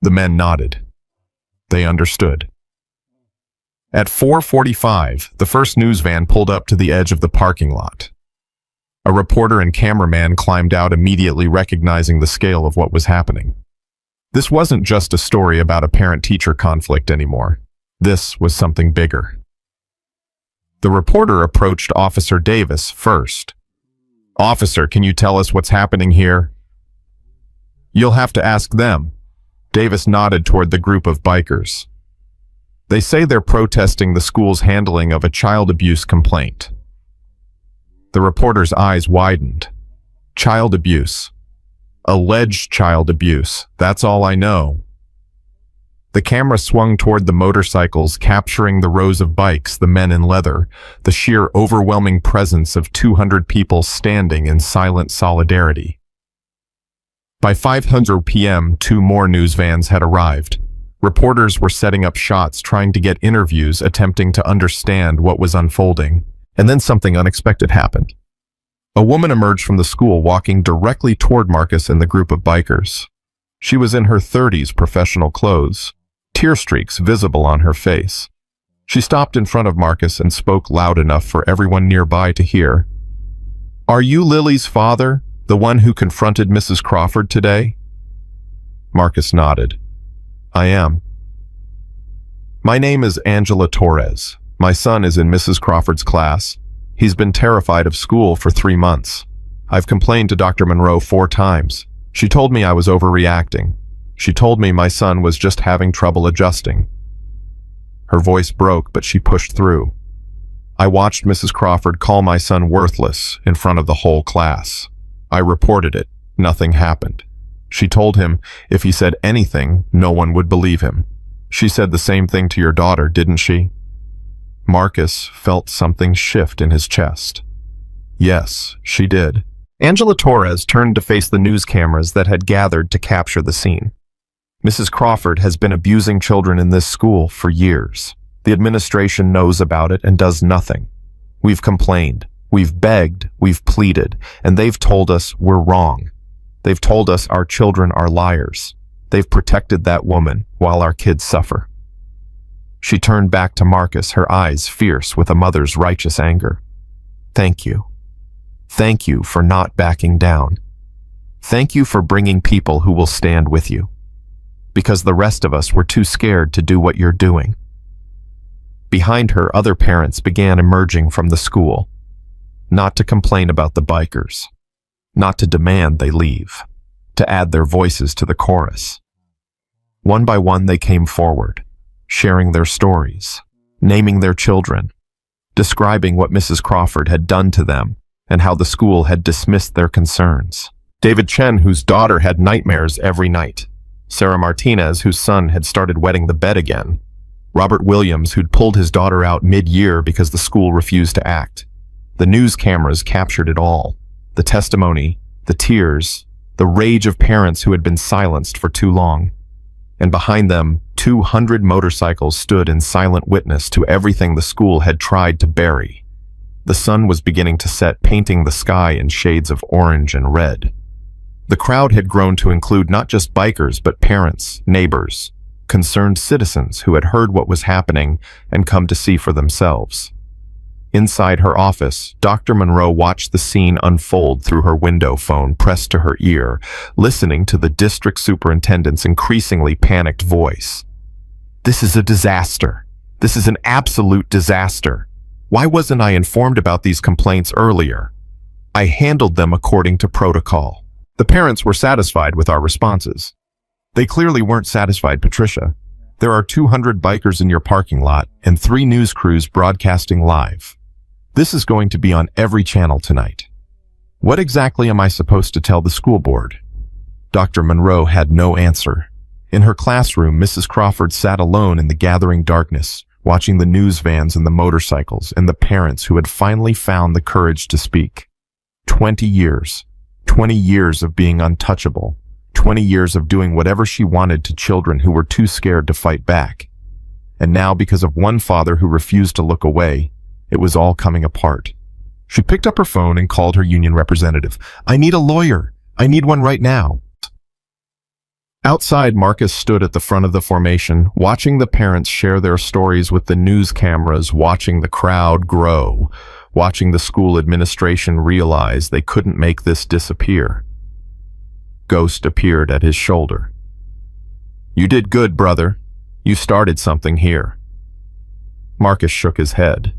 The men nodded. They understood. At 4:45, the first news van pulled up to the edge of the parking lot. A reporter and cameraman climbed out, immediately recognizing the scale of what was happening. This wasn't just a story about a parent-teacher conflict anymore. This was something bigger. The reporter approached Officer Davis first. Officer, can you tell us what's happening here? You'll have to ask them. Davis nodded toward the group of bikers. They say they're protesting the school's handling of a child abuse complaint. The reporter's eyes widened. Child abuse. Alleged child abuse. That's all I know. The camera swung toward the motorcycles, capturing the rows of bikes, the men in leather, the sheer overwhelming presence of 200 people standing in silent solidarity. By 5:00 p.m., 2 more news vans had arrived. Reporters were setting up shots, trying to get interviews, attempting to understand what was unfolding. And then something unexpected happened. A woman emerged from the school, walking directly toward Marcus and the group of bikers. She was in her 30s, professional clothes, tear streaks visible on her face. She stopped in front of Marcus and spoke loud enough for everyone nearby to hear. Are you Lily's father, the one who confronted Mrs. Crawford today? Marcus nodded. I am. My name is Angela Torres. My son is in Mrs. Crawford's class. He's been terrified of school for 3 months. I've complained to Dr. Monroe 4 times. She told me I was overreacting. She told me my son was just having trouble adjusting. Her voice broke, but she pushed through. I watched Mrs. Crawford call my son worthless in front of the whole class. I reported it. Nothing happened. She told him if he said anything, no one would believe him. She said the same thing to your daughter, didn't she? Marcus felt something shift in his chest. Yes, she did. Angela Torres turned to face the news cameras that had gathered to capture the scene. Mrs. Crawford has been abusing children in this school for years. The administration knows about it and does nothing. We've complained, we've begged, we've pleaded, and they've told us we're wrong. They've told us our children are liars. They've protected that woman while our kids suffer. She turned back to Marcus, her eyes fierce with a mother's righteous anger. Thank you. Thank you for not backing down. Thank you for bringing people who will stand with you. Because the rest of us were too scared to do what you're doing. Behind her, other parents began emerging from the school. Not to complain about the bikers. Not to demand they leave. To add their voices to the chorus. One by one they came forward, sharing their stories, naming their children, describing what Mrs. Crawford had done to them and how the school had dismissed their concerns. David Chen, whose daughter had nightmares every night. Sarah Martinez, whose son had started wetting the bed again. Robert Williams, who'd pulled his daughter out mid-year because the school refused to act. The news cameras captured it all. The testimony, the tears, the rage of parents who had been silenced for too long. And behind them, 200 motorcycles stood in silent witness to everything the school had tried to bury. The sun was beginning to set, painting the sky in shades of orange and red. The crowd had grown to include not just bikers, but parents, neighbors, concerned citizens who had heard what was happening and come to see for themselves. Inside her office, Dr. Monroe watched the scene unfold through her window phone pressed to her ear, listening to the district superintendent's increasingly panicked voice. "This is a disaster. This is an absolute disaster. Why wasn't I informed about these complaints earlier? I handled them according to protocol." The parents were satisfied with our responses. They clearly weren't satisfied, Patricia. There are 200 bikers in your parking lot and 3 news crews broadcasting live. This is going to be on every channel tonight. What exactly am I supposed to tell the school board? Dr. Monroe had no answer. In her classroom, Mrs. Crawford sat alone in the gathering darkness, watching the news vans and the motorcycles and the parents who had finally found the courage to speak. 20 years. 20 years of being untouchable. 20 years of doing whatever she wanted to children who were too scared to fight back. And now, because of one father who refused to look away, it was all coming apart. She picked up her phone and called her union representative. "I need a lawyer. I need one right now." Outside, Marcus stood at the front of the formation, watching the parents share their stories with the news cameras, watching the crowd grow, watching the school administration realize they couldn't make this disappear. Ghost appeared at his shoulder. "You did good, brother. You started something here." Marcus shook his head.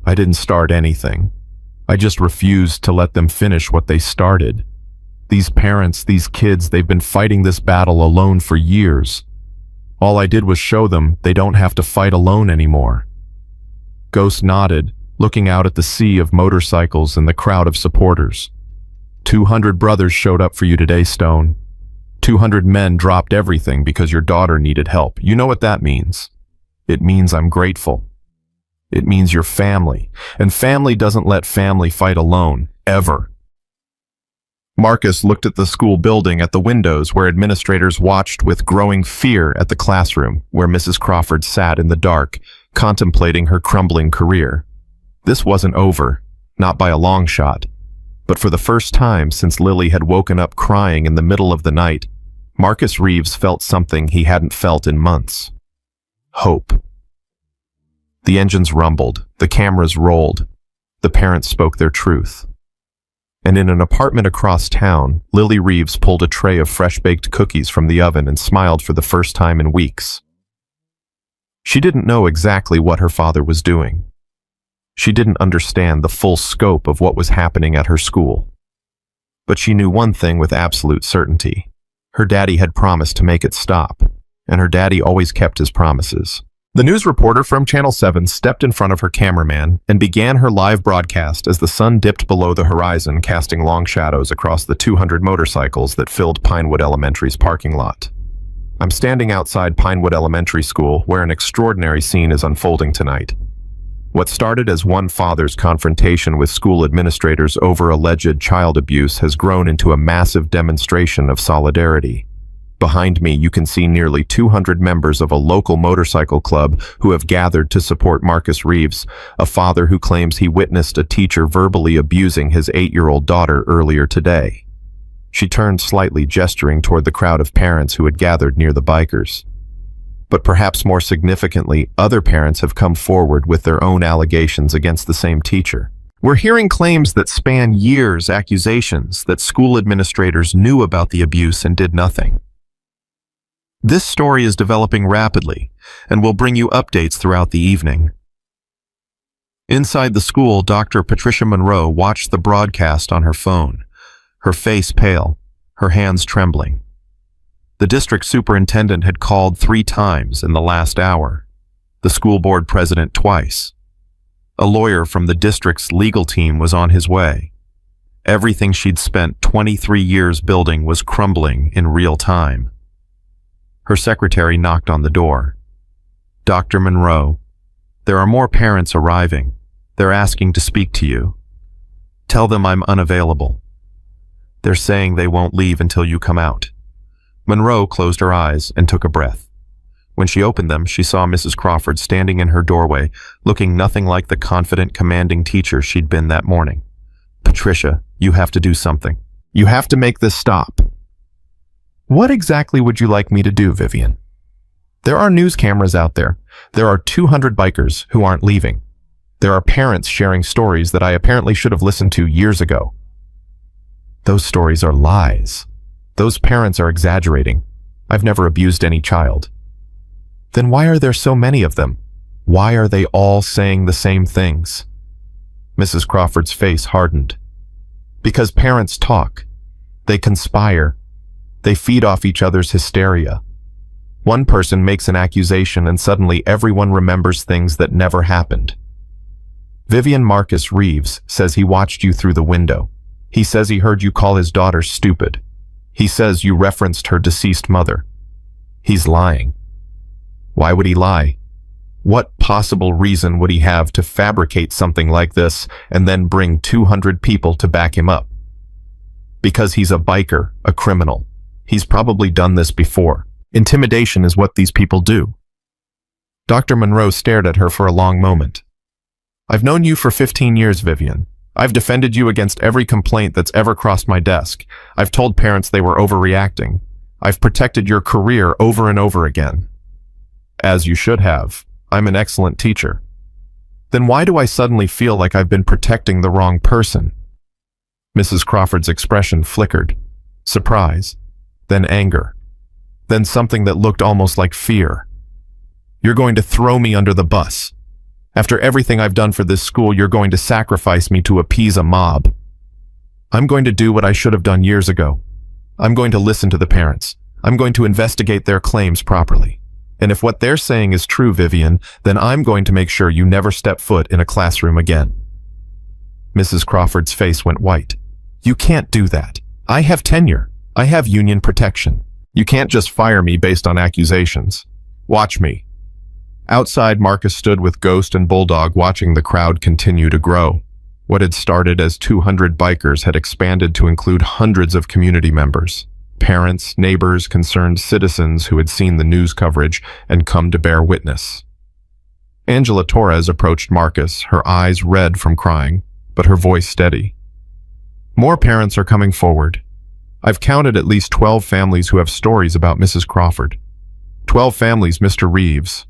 "I didn't start anything. I just refused to let them finish what they started. These parents, these kids, they've been fighting this battle alone for years. All I did was show them they don't have to fight alone anymore." Ghost nodded, looking out at the sea of motorcycles and the crowd of supporters. 200 brothers showed up for you today, Stone. 200 men dropped everything because your daughter needed help. You know what that means. It means I'm grateful. It means you're family, and family doesn't let family fight alone, ever. Marcus looked at the school building, at the windows where administrators watched with growing fear, at the classroom where Mrs. Crawford sat in the dark, contemplating her crumbling career. This wasn't over, not by a long shot. But for the first time since Lily had woken up crying in the middle of the night, Marcus Reeves felt something he hadn't felt in months. Hope. The engines rumbled, the cameras rolled, the parents spoke their truth. And in an apartment across town, Lily Reeves pulled a tray of fresh-baked cookies from the oven and smiled for the first time in weeks. She didn't know exactly what her father was doing. She didn't understand the full scope of what was happening at her school. But she knew one thing with absolute certainty. Her daddy had promised to make it stop, and her daddy always kept his promises. The news reporter from Channel 7 stepped in front of her cameraman and began her live broadcast as the sun dipped below the horizon, casting long shadows across the 200 motorcycles that filled Pinewood Elementary's parking lot. I'm standing outside Pinewood Elementary School, where an extraordinary scene is unfolding tonight. What started as one father's confrontation with school administrators over alleged child abuse has grown into a massive demonstration of solidarity. Behind me, you can see nearly 200 members of a local motorcycle club who have gathered to support Marcus Reeves, a father who claims he witnessed a teacher verbally abusing his 8-year-old daughter earlier today. She turned slightly, gesturing toward the crowd of parents who had gathered near the bikers. But perhaps more significantly, other parents have come forward with their own allegations against the same teacher. We're hearing claims that span years, accusations that school administrators knew about the abuse and did nothing. This story is developing rapidly, and will bring you updates throughout the evening. Inside the school, Dr. Patricia Monroe watched the broadcast on her phone, her face pale, her hands trembling. The district superintendent had called 3 times in the last hour, the school board president twice. A lawyer from the district's legal team was on his way, Everything she'd spent 23 years building was crumbling in real time. Her secretary knocked on the door. "Dr. Monroe, there are more parents arriving. They're asking to speak to you. Tell them I'm unavailable. They're saying they won't leave until you come out." Monroe closed her eyes and took a breath. When she opened them, she saw Mrs. Crawford standing in her doorway, looking nothing like the confident, commanding teacher she'd been that morning. "Patricia, you have to do something. You have to make this stop." "What exactly would you like me to do, Vivian?" "There are news cameras out there. There are 200 bikers who aren't leaving. There are parents sharing stories that I apparently should have listened to years ago." "Those stories are lies. Those parents are exaggerating. I've never abused any child." "Then why are there so many of them? Why are they all saying the same things?" Mrs. Crawford's face hardened. "Because parents talk. They conspire. They feed off each other's hysteria. One person makes an accusation and suddenly everyone remembers things that never happened. Vivian Marcus Reeves says he watched you through the window. He says he heard you call his daughter stupid. He says you referenced her deceased mother. He's lying. Why would he lie? What possible reason would he have to fabricate something like this and then bring 200 people to back him up? Because he's a biker, a criminal. He's probably done this before. Intimidation is what these people do." Dr. Monroe stared at her for a long moment. "I've known you for 15 years, Vivian. I've defended you against every complaint that's ever crossed my desk. I've told parents they were overreacting. I've protected your career over and over again." "As you should have. I'm an excellent teacher." "Then why do I suddenly feel like I've been protecting the wrong person?" Mrs. Crawford's expression flickered. Surprise, then anger, then something that looked almost like fear. "You're going to throw me under the bus. After everything I've done for this school, you're going to sacrifice me to appease a mob." "I'm going to do what I should have done years ago. I'm going to listen to the parents. I'm going to investigate their claims properly. And if what they're saying is true, Vivian, then I'm going to make sure you never step foot in a classroom again." Mrs. Crawford's face went white. "You can't do that. I have tenure. I have union protection. You can't just fire me based on accusations. Watch me." Outside, Marcus stood with Ghost and Bulldog watching the crowd continue to grow. What had started as 200 bikers had expanded to include hundreds of community members. Parents, neighbors, concerned citizens who had seen the news coverage and come to bear witness. Angela Torres approached Marcus, her eyes red from crying, but her voice steady. "More parents are coming forward. I've counted at least 12 families who have stories about Mrs. Crawford. 12 families, Mr. Reeves.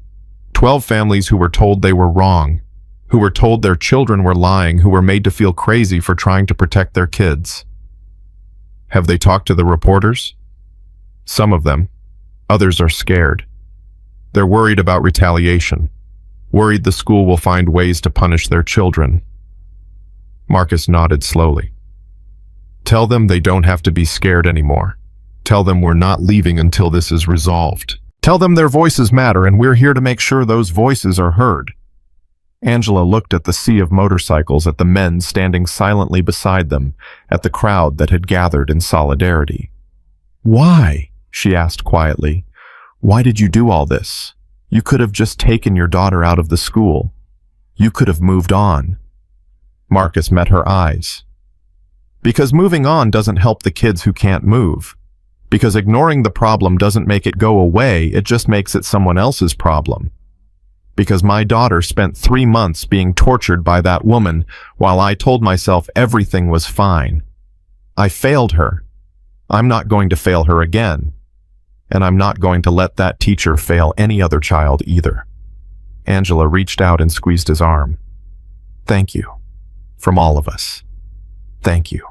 12 families who were told they were wrong, who were told their children were lying, who were made to feel crazy for trying to protect their kids." "Have they talked to the reporters?" "Some of them. Others are scared. They're worried about retaliation, worried the school will find ways to punish their children." Marcus nodded slowly. "Tell them they don't have to be scared anymore. Tell them we're not leaving until this is resolved. Tell them their voices matter and we're here to make sure those voices are heard." Angela looked at the sea of motorcycles, at the men standing silently beside them, at the crowd that had gathered in solidarity. "Why?" she asked quietly. "Why did you do all this? You could have just taken your daughter out of the school. You could have moved on." Marcus met her eyes. "Because moving on doesn't help the kids who can't move. Because ignoring the problem doesn't make it go away, it just makes it someone else's problem. Because my daughter spent 3 months being tortured by that woman while I told myself everything was fine. I failed her. I'm not going to fail her again. And I'm not going to let that teacher fail any other child either." Angela reached out and squeezed his arm. "Thank you. From all of us. Thank you."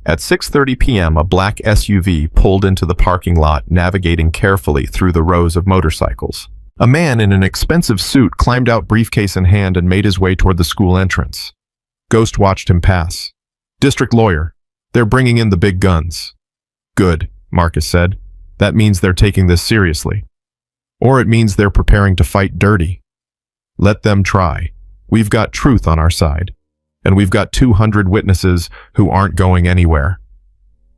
At 6:30 p.m., a black SUV pulled into the parking lot, navigating carefully through the rows of motorcycles. A man in an expensive suit climbed out, briefcase in hand, and made his way toward the school entrance. Ghost watched him pass. "District lawyer. They're bringing in the big guns." "Good," Marcus said. "That means they're taking this seriously. Or it means they're preparing to fight dirty. Let them try. We've got truth on our side." And we've got 200 witnesses who aren't going anywhere.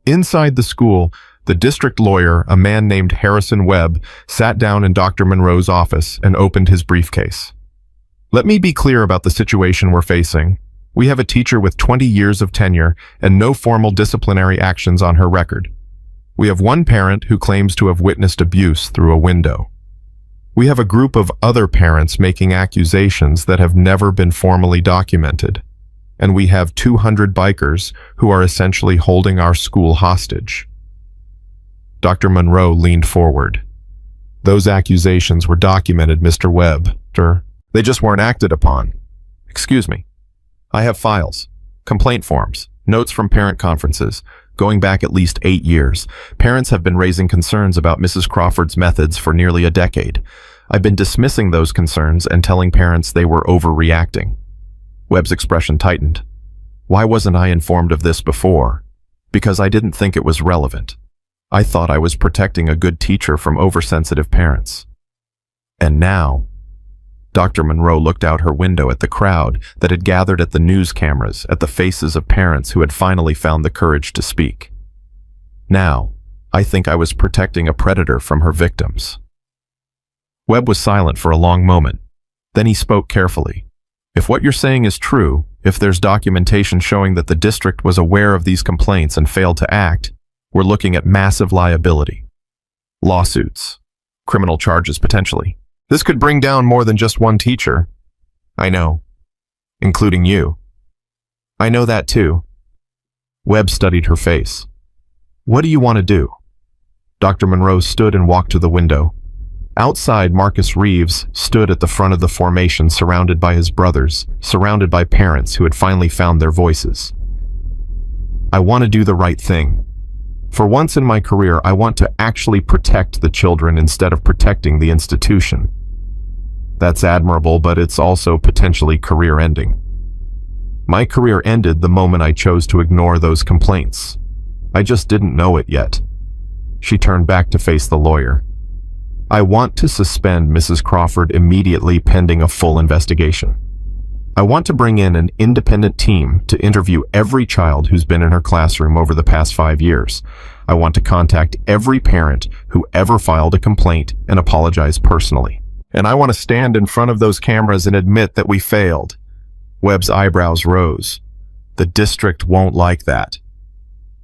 Inside the school, the district lawyer, a man named Harrison Webb, sat down in Dr. Monroe's office and opened his briefcase. Let me be clear about the situation we're facing. We have a teacher with 20 years of tenure and no formal disciplinary actions on her record. We have one parent who claims to have witnessed abuse through a window. We have a group of other parents making accusations that have never been formally documented. And we have 200 bikers who are essentially holding our school hostage. Dr. Monroe leaned forward. Those accusations were documented, Mr. Webb. They just weren't acted upon. Excuse me. I have files, complaint forms, notes from parent conferences, going back at least 8 years. Parents have been raising concerns about Mrs. Crawford's methods for nearly a decade. I've been dismissing those concerns and telling parents they were overreacting. Webb's expression tightened. Why wasn't I informed of this before? Because I didn't think it was relevant. I thought I was protecting a good teacher from oversensitive parents. And now, Dr. Monroe looked out her window at the crowd that had gathered at the news cameras, at the faces of parents who had finally found the courage to speak. Now, I think I was protecting a predator from her victims. Webb was silent for a long moment. Then he spoke carefully. If what you're saying is true, if there's documentation showing that the district was aware of these complaints and failed to act, we're looking at massive liability. Lawsuits. Criminal charges potentially. This could bring down more than just one teacher. I know. Including you. I know that too. Webb studied her face. What do you want to do? Dr. Monroe stood and walked to the window. Outside, Marcus Reeves stood at the front of the formation, surrounded by his brothers, surrounded by parents who had finally found their voices. I want to do the right thing. For once in my career, I want to actually protect the children instead of protecting the institution. That's admirable, but it's also potentially career-ending. My career ended the moment I chose to ignore those complaints. I just didn't know it yet. She turned back to face the lawyer. I want to suspend Mrs. Crawford immediately pending a full investigation. I want to bring in an independent team to interview every child who's been in her classroom over the past 5 years. I want to contact every parent who ever filed a complaint and apologize personally. And I want to stand in front of those cameras and admit that we failed. Webb's eyebrows rose. The district won't like that.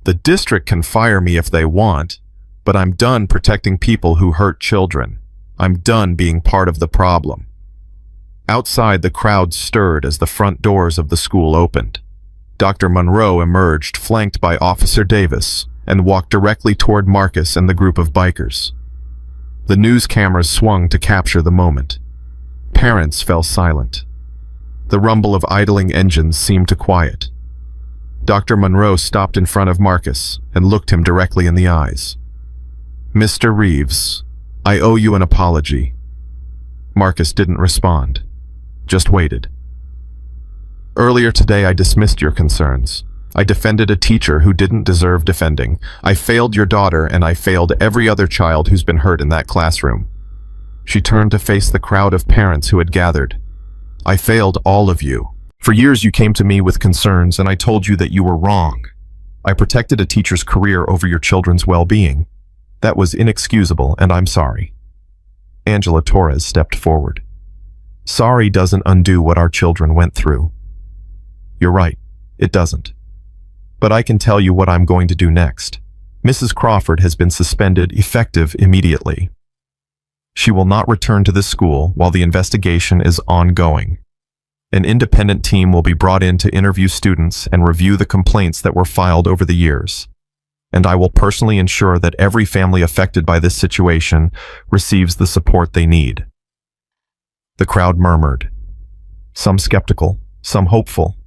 The district can fire me if they want, but I'm done protecting people who hurt children. I'm done being part of the problem. Outside, the crowd stirred as the front doors of the school opened. Dr. Monroe emerged, flanked by Officer Davis, and walked directly toward Marcus and the group of bikers. The news cameras swung to capture the moment. Parents fell silent. The rumble of idling engines seemed to quiet. Dr. Monroe stopped in front of Marcus and looked him directly in the eyes. Mr. Reeves, I owe you an apology. Marcus didn't respond, just waited. Earlier today, I dismissed your concerns. I defended a teacher who didn't deserve defending. I failed your daughter, and I failed every other child who's been hurt in that classroom. She turned to face the crowd of parents who had gathered. I failed all of you. For years, you came to me with concerns, and I told you that you were wrong. I protected a teacher's career over your children's well-being. That was inexcusable, and I'm sorry. Angela Torres stepped forward. Sorry doesn't undo what our children went through. You're right, it doesn't. But I can tell you what I'm going to do next. Mrs. Crawford has been suspended effective immediately. She will not return to this school while the investigation is ongoing. An independent team will be brought in to interview students and review the complaints that were filed over the years. And I will personally ensure that every family affected by this situation receives the support they need. The crowd murmured, some skeptical, some hopeful,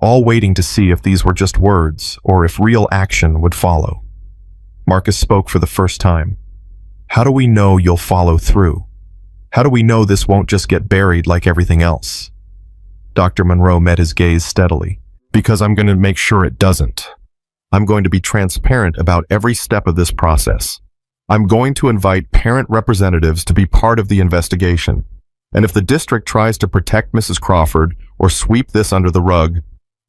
all waiting to see if these were just words or if real action would follow. Marcus spoke for the first time. How do we know you'll follow through? How do we know this won't just get buried like everything else? Dr. Monroe met his gaze steadily. Because I'm going to make sure it doesn't. I'm going to be transparent about every step of this process. I'm going to invite parent representatives to be part of the investigation. And if the district tries to protect Mrs. Crawford or sweep this under the rug,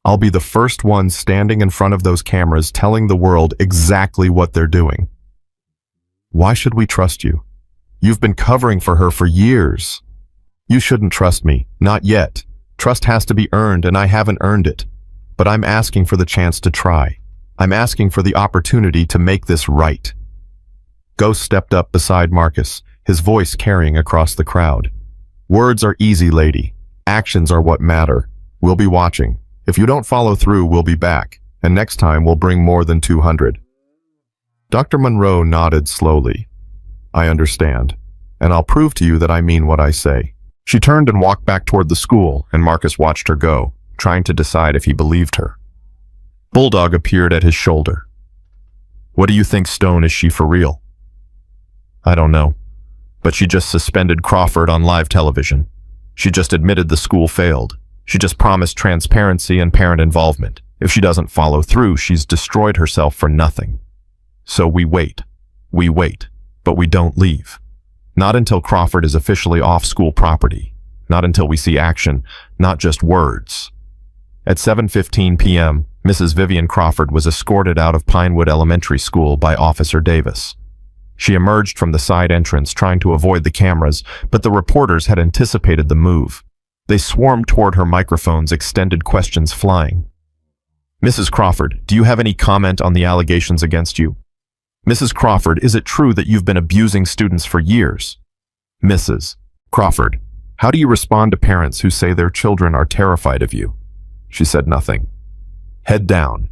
I'll be the first one standing in front of those cameras telling the world exactly what they're doing. Why should we trust you? You've been covering for her for years. You shouldn't trust me, not yet. Trust has to be earned, and I haven't earned it. But I'm asking for the chance to try. I'm asking for the opportunity to make this right. Ghost stepped up beside Marcus, his voice carrying across the crowd. Words are easy, lady. Actions are what matter. We'll be watching. If you don't follow through, we'll be back, and next time we'll bring more than 200. Dr. Monroe nodded slowly. I understand, and I'll prove to you that I mean what I say. She turned and walked back toward the school, and Marcus watched her go, trying to decide if he believed her. Bulldog appeared at his shoulder. What do you think, Stone? Is she for real? I don't know, but she just suspended Crawford on live television. She just admitted the school failed. She just promised transparency and parent involvement. If she doesn't follow through, she's destroyed herself for nothing. So we wait, but we don't leave. Not until Crawford is officially off school property. Not until we see action, not just words. At 7:15 p.m., Mrs. Vivian Crawford was escorted out of Pinewood Elementary School by Officer Davis. She emerged from the side entrance trying to avoid the cameras, but the reporters had anticipated the move. They swarmed toward her microphones, extended questions flying. Mrs. Crawford, do you have any comment on the allegations against you? Mrs. Crawford, is it true that you've been abusing students for years? Mrs. Crawford, how do you respond to parents who say their children are terrified of you? She said nothing. Head down.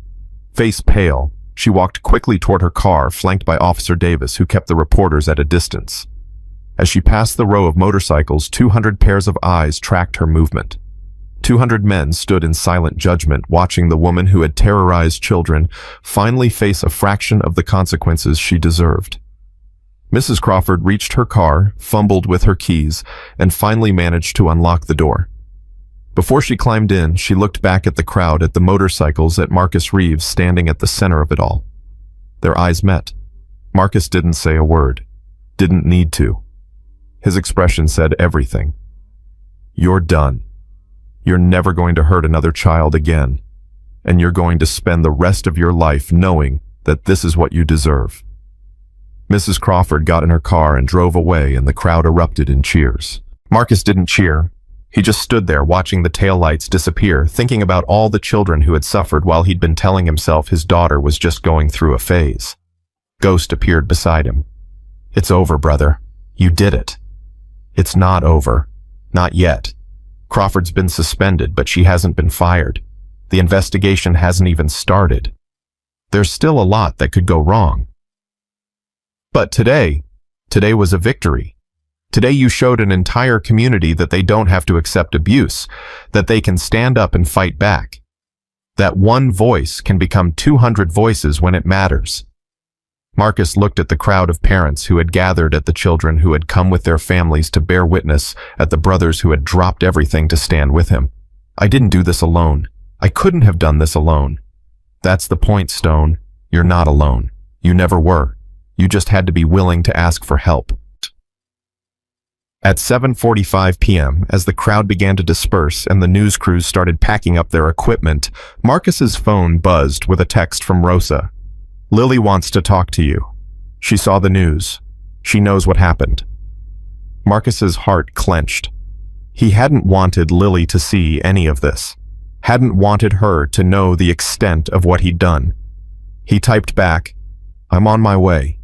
Face pale, she walked quickly toward her car, flanked by Officer Davis, who kept the reporters at a distance. As she passed the row of motorcycles, 200 pairs of eyes tracked her movement. 200 men stood in silent judgment, watching the woman who had terrorized children finally face a fraction of the consequences she deserved. Mrs. Crawford reached her car, fumbled with her keys, and finally managed to unlock the door. Before she climbed in, she looked back at the crowd, at the motorcycles, at Marcus Reeves standing at the center of it all. Their eyes met. Marcus didn't say a word. Didn't need to. His expression said everything. You're done. You're never going to hurt another child again, and you're going to spend the rest of your life knowing that this is what you deserve. Mrs. Crawford got in her car and drove away, and the crowd erupted in cheers. Marcus didn't cheer. He just stood there watching the taillights disappear, thinking about all the children who had suffered while he'd been telling himself his daughter was just going through a phase. Ghost appeared beside him. It's over, brother. You did it. It's not over. Not yet. Crawford's been suspended, but she hasn't been fired. The investigation hasn't even started. There's still a lot that could go wrong. But today was a victory. Today you showed an entire community that they don't have to accept abuse, that they can stand up and fight back. That one voice can become 200 voices when it matters. Marcus looked at the crowd of parents who had gathered, at the children who had come with their families to bear witness, at the brothers who had dropped everything to stand with him. I didn't do this alone. I couldn't have done this alone. That's the point, Stone. You're not alone. You never were. You just had to be willing to ask for help. At 7:45 p.m., as the crowd began to disperse and the news crews started packing up their equipment, Marcus's phone buzzed with a text from Rosa. Lily wants to talk to you. She saw the news. She knows what happened. Marcus's heart clenched. He hadn't wanted Lily to see any of this. Hadn't wanted her to know the extent of what he'd done. He typed back, I'm on my way.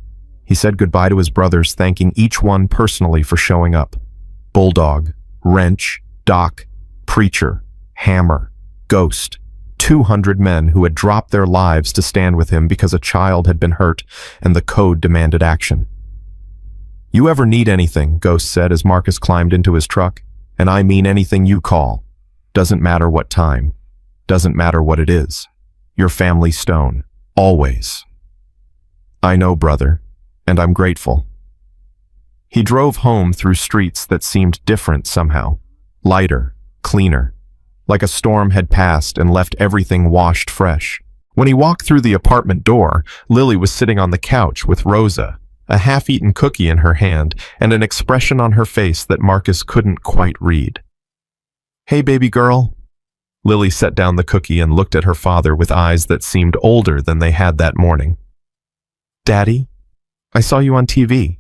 He said goodbye to his brothers, thanking each one personally for showing up. Bulldog, Wrench, Doc, Preacher, Hammer, Ghost. 200 men who had dropped their lives to stand with him because a child had been hurt and the code demanded action. You ever need anything, Ghost said as Marcus climbed into his truck, and I mean anything you call. Doesn't matter what time. Doesn't matter what it is. Your family, Stone. Always. I know, brother, and I'm grateful. He drove home through streets that seemed different somehow. Lighter, cleaner. Like a storm had passed and left everything washed fresh. When he walked through the apartment door, Lily was sitting on the couch with Rosa, a half-eaten cookie in her hand and an expression on her face that Marcus couldn't quite read. Hey, baby girl. Lily set down the cookie and looked at her father with eyes that seemed older than they had that morning. Daddy, I saw you on TV.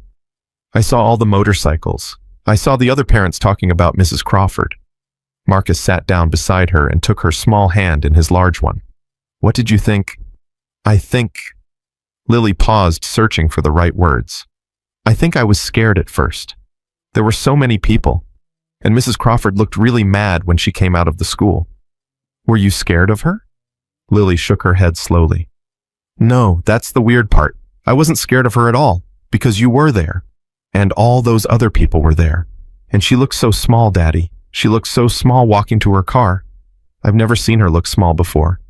I saw all the motorcycles. I saw the other parents talking about Mrs. Crawford. Marcus sat down beside her and took her small hand in his large one. What did you think? I think... Lily paused, searching for the right words. I think I was scared at first. There were so many people, and Mrs. Crawford looked really mad when she came out of the school. Were you scared of her? Lily shook her head slowly. No, that's the weird part. I wasn't scared of her at all, because you were there. And all those other people were there. And she looked so small, Daddy. She looked so small walking to her car. I've never seen her look small before.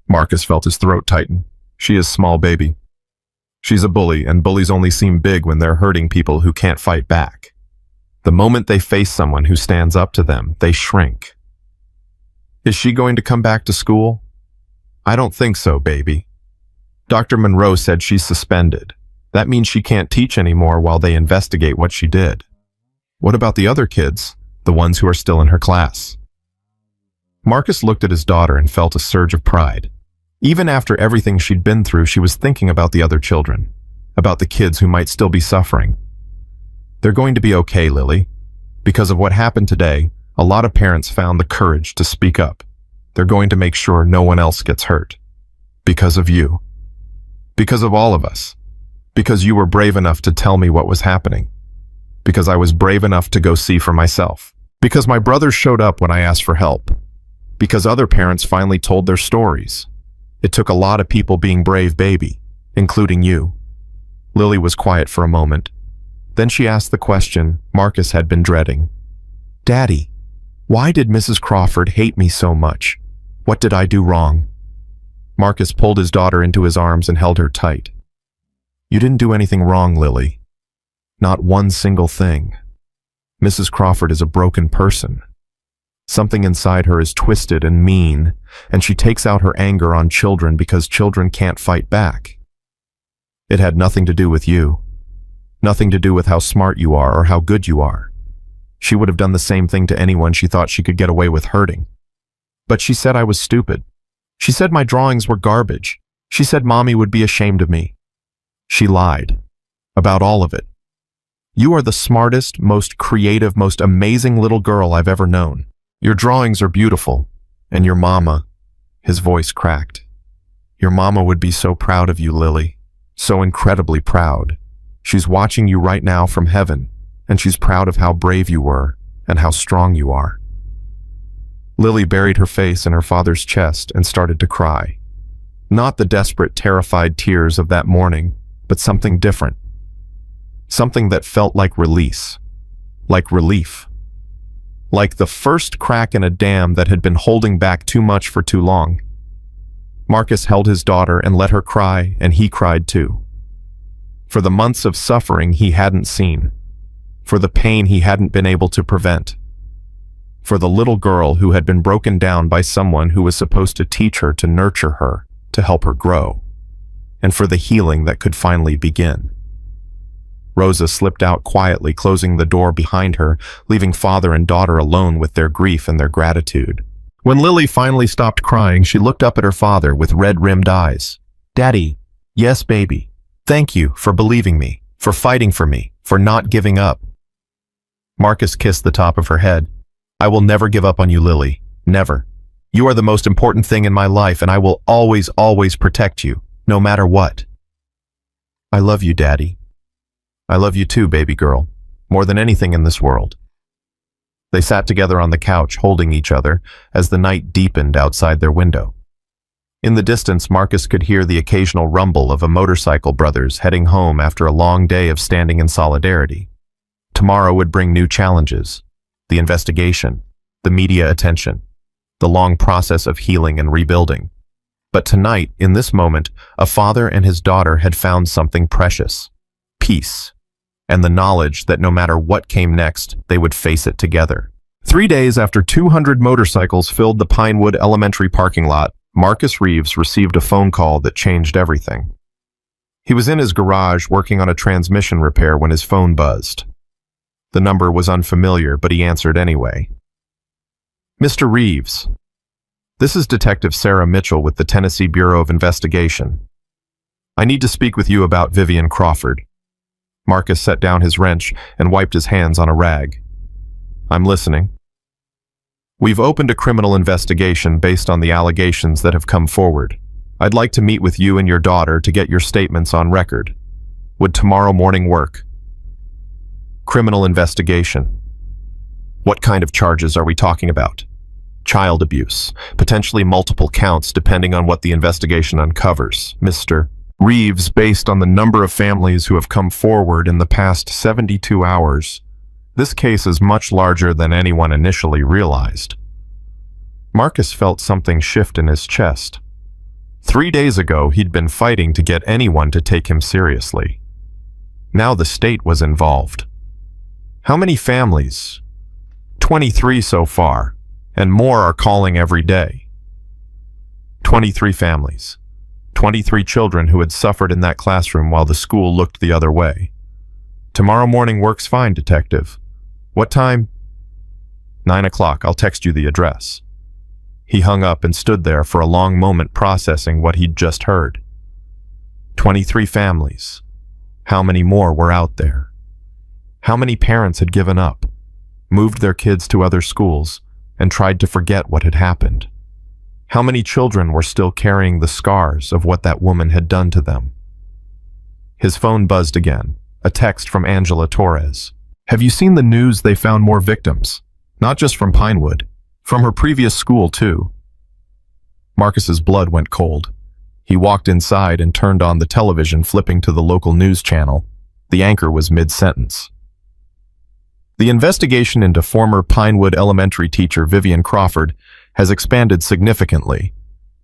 Marcus felt his throat tighten. She is small, baby. She's a bully, and bullies only seem big when they're hurting people who can't fight back. The moment they face someone who stands up to them, they shrink. Is she going to come back to school? I don't think so, baby. Dr. Monroe said she's suspended. That means she can't teach anymore while they investigate what she did. What about the other kids, the ones who are still in her class? Marcus looked at his daughter and felt a surge of pride. Even after everything she'd been through, she was thinking about the other children, about the kids who might still be suffering. They're going to be okay, Lily. Because of what happened today, a lot of parents found the courage to speak up. They're going to make sure no one else gets hurt. Because of you. Because of all of us. Because you were brave enough to tell me what was happening. Because I was brave enough to go see for myself. Because my brothers showed up when I asked for help. Because other parents finally told their stories. It took a lot of people being brave, baby, including you. Lily was quiet for a moment. Then she asked the question Marcus had been dreading. Daddy, why did Mrs. Crawford hate me so much? What did I do wrong? Marcus pulled his daughter into his arms and held her tight. You didn't do anything wrong, Lily. Not one single thing. Mrs. Crawford is a broken person. Something inside her is twisted and mean, and she takes out her anger on children because children can't fight back. It had nothing to do with you. Nothing to do with how smart you are or how good you are. She would have done the same thing to anyone she thought she could get away with hurting. But she said I was stupid. She said my drawings were garbage. She said Mommy would be ashamed of me. She lied. About all of it. You are the smartest, most creative, most amazing little girl I've ever known. Your drawings are beautiful, and your mama, his voice cracked. Your mama would be so proud of you, Lily, so incredibly proud. She's watching you right now from heaven, and she's proud of how brave you were and how strong you are. Lily buried her face in her father's chest and started to cry. Not the desperate, terrified tears of that morning, but something different. Something that felt like release, like relief. Like the first crack in a dam that had been holding back too much for too long. Marcus held his daughter and let her cry, and he cried too. For the months of suffering he hadn't seen. For the pain he hadn't been able to prevent. For the little girl who had been broken down by someone who was supposed to teach her, to nurture her, to help her grow. And for the healing that could finally begin. Rosa slipped out quietly, closing the door behind her, leaving father and daughter alone with their grief and their gratitude. When Lily finally stopped crying, she looked up at her father with red-rimmed eyes. Daddy, yes, baby. Thank you for believing me, for fighting for me, for not giving up. Marcus kissed the top of her head. I will never give up on you, Lily. Never. You are the most important thing in my life, and I will always, always protect you, no matter what. I love you, Daddy. I love you too, baby girl, more than anything in this world. They sat together on the couch, holding each other, as the night deepened outside their window. In the distance, Marcus could hear the occasional rumble of a motorcycle brothers heading home after a long day of standing in solidarity. Tomorrow would bring new challenges, the investigation, the media attention, the long process of healing and rebuilding. But tonight, in this moment, a father and his daughter had found something precious, peace. And the knowledge that no matter what came next, they would face it together. 3 days after 200 motorcycles filled the Pinewood Elementary parking lot, Marcus Reeves received a phone call that changed everything. He was in his garage working on a transmission repair when his phone buzzed. The number was unfamiliar, but he answered anyway. Mr. Reeves. This is Detective Sarah Mitchell with the Tennessee Bureau of Investigation. I need to speak with you about Vivian Crawford. Marcus set down his wrench and wiped his hands on a rag. I'm listening. We've opened a criminal investigation based on the allegations that have come forward. I'd like to meet with you and your daughter to get your statements on record. Would tomorrow morning work? Criminal investigation. What kind of charges are we talking about? Child abuse, potentially multiple counts depending on what the investigation uncovers, Mr. Reeves. Based on the number of families who have come forward in the past 72 hours, this case is much larger than anyone initially realized. Marcus felt something shift in his chest. 3 days ago, he'd been fighting to get anyone to take him seriously. Now the state was involved. How many families? 23 so far, and more are calling every day. 23 families. 23 children who had suffered in that classroom while the school looked the other way. Tomorrow morning works fine, Detective. What time? 9 o'clock. I'll text you the address. He hung up and stood there for a long moment processing what he'd just heard. 23 families. How many more were out there? How many parents had given up, moved their kids to other schools, and tried to forget what had happened? How many children were still carrying the scars of what that woman had done to them? His phone buzzed again, a text from Angela Torres. Have you seen the news they found more victims? Not just from Pinewood, from her previous school too. Marcus's blood went cold. He walked inside and turned on the television, flipping to the local news channel. The anchor was mid-sentence. The investigation into former Pinewood elementary teacher Vivian Crawford has expanded significantly.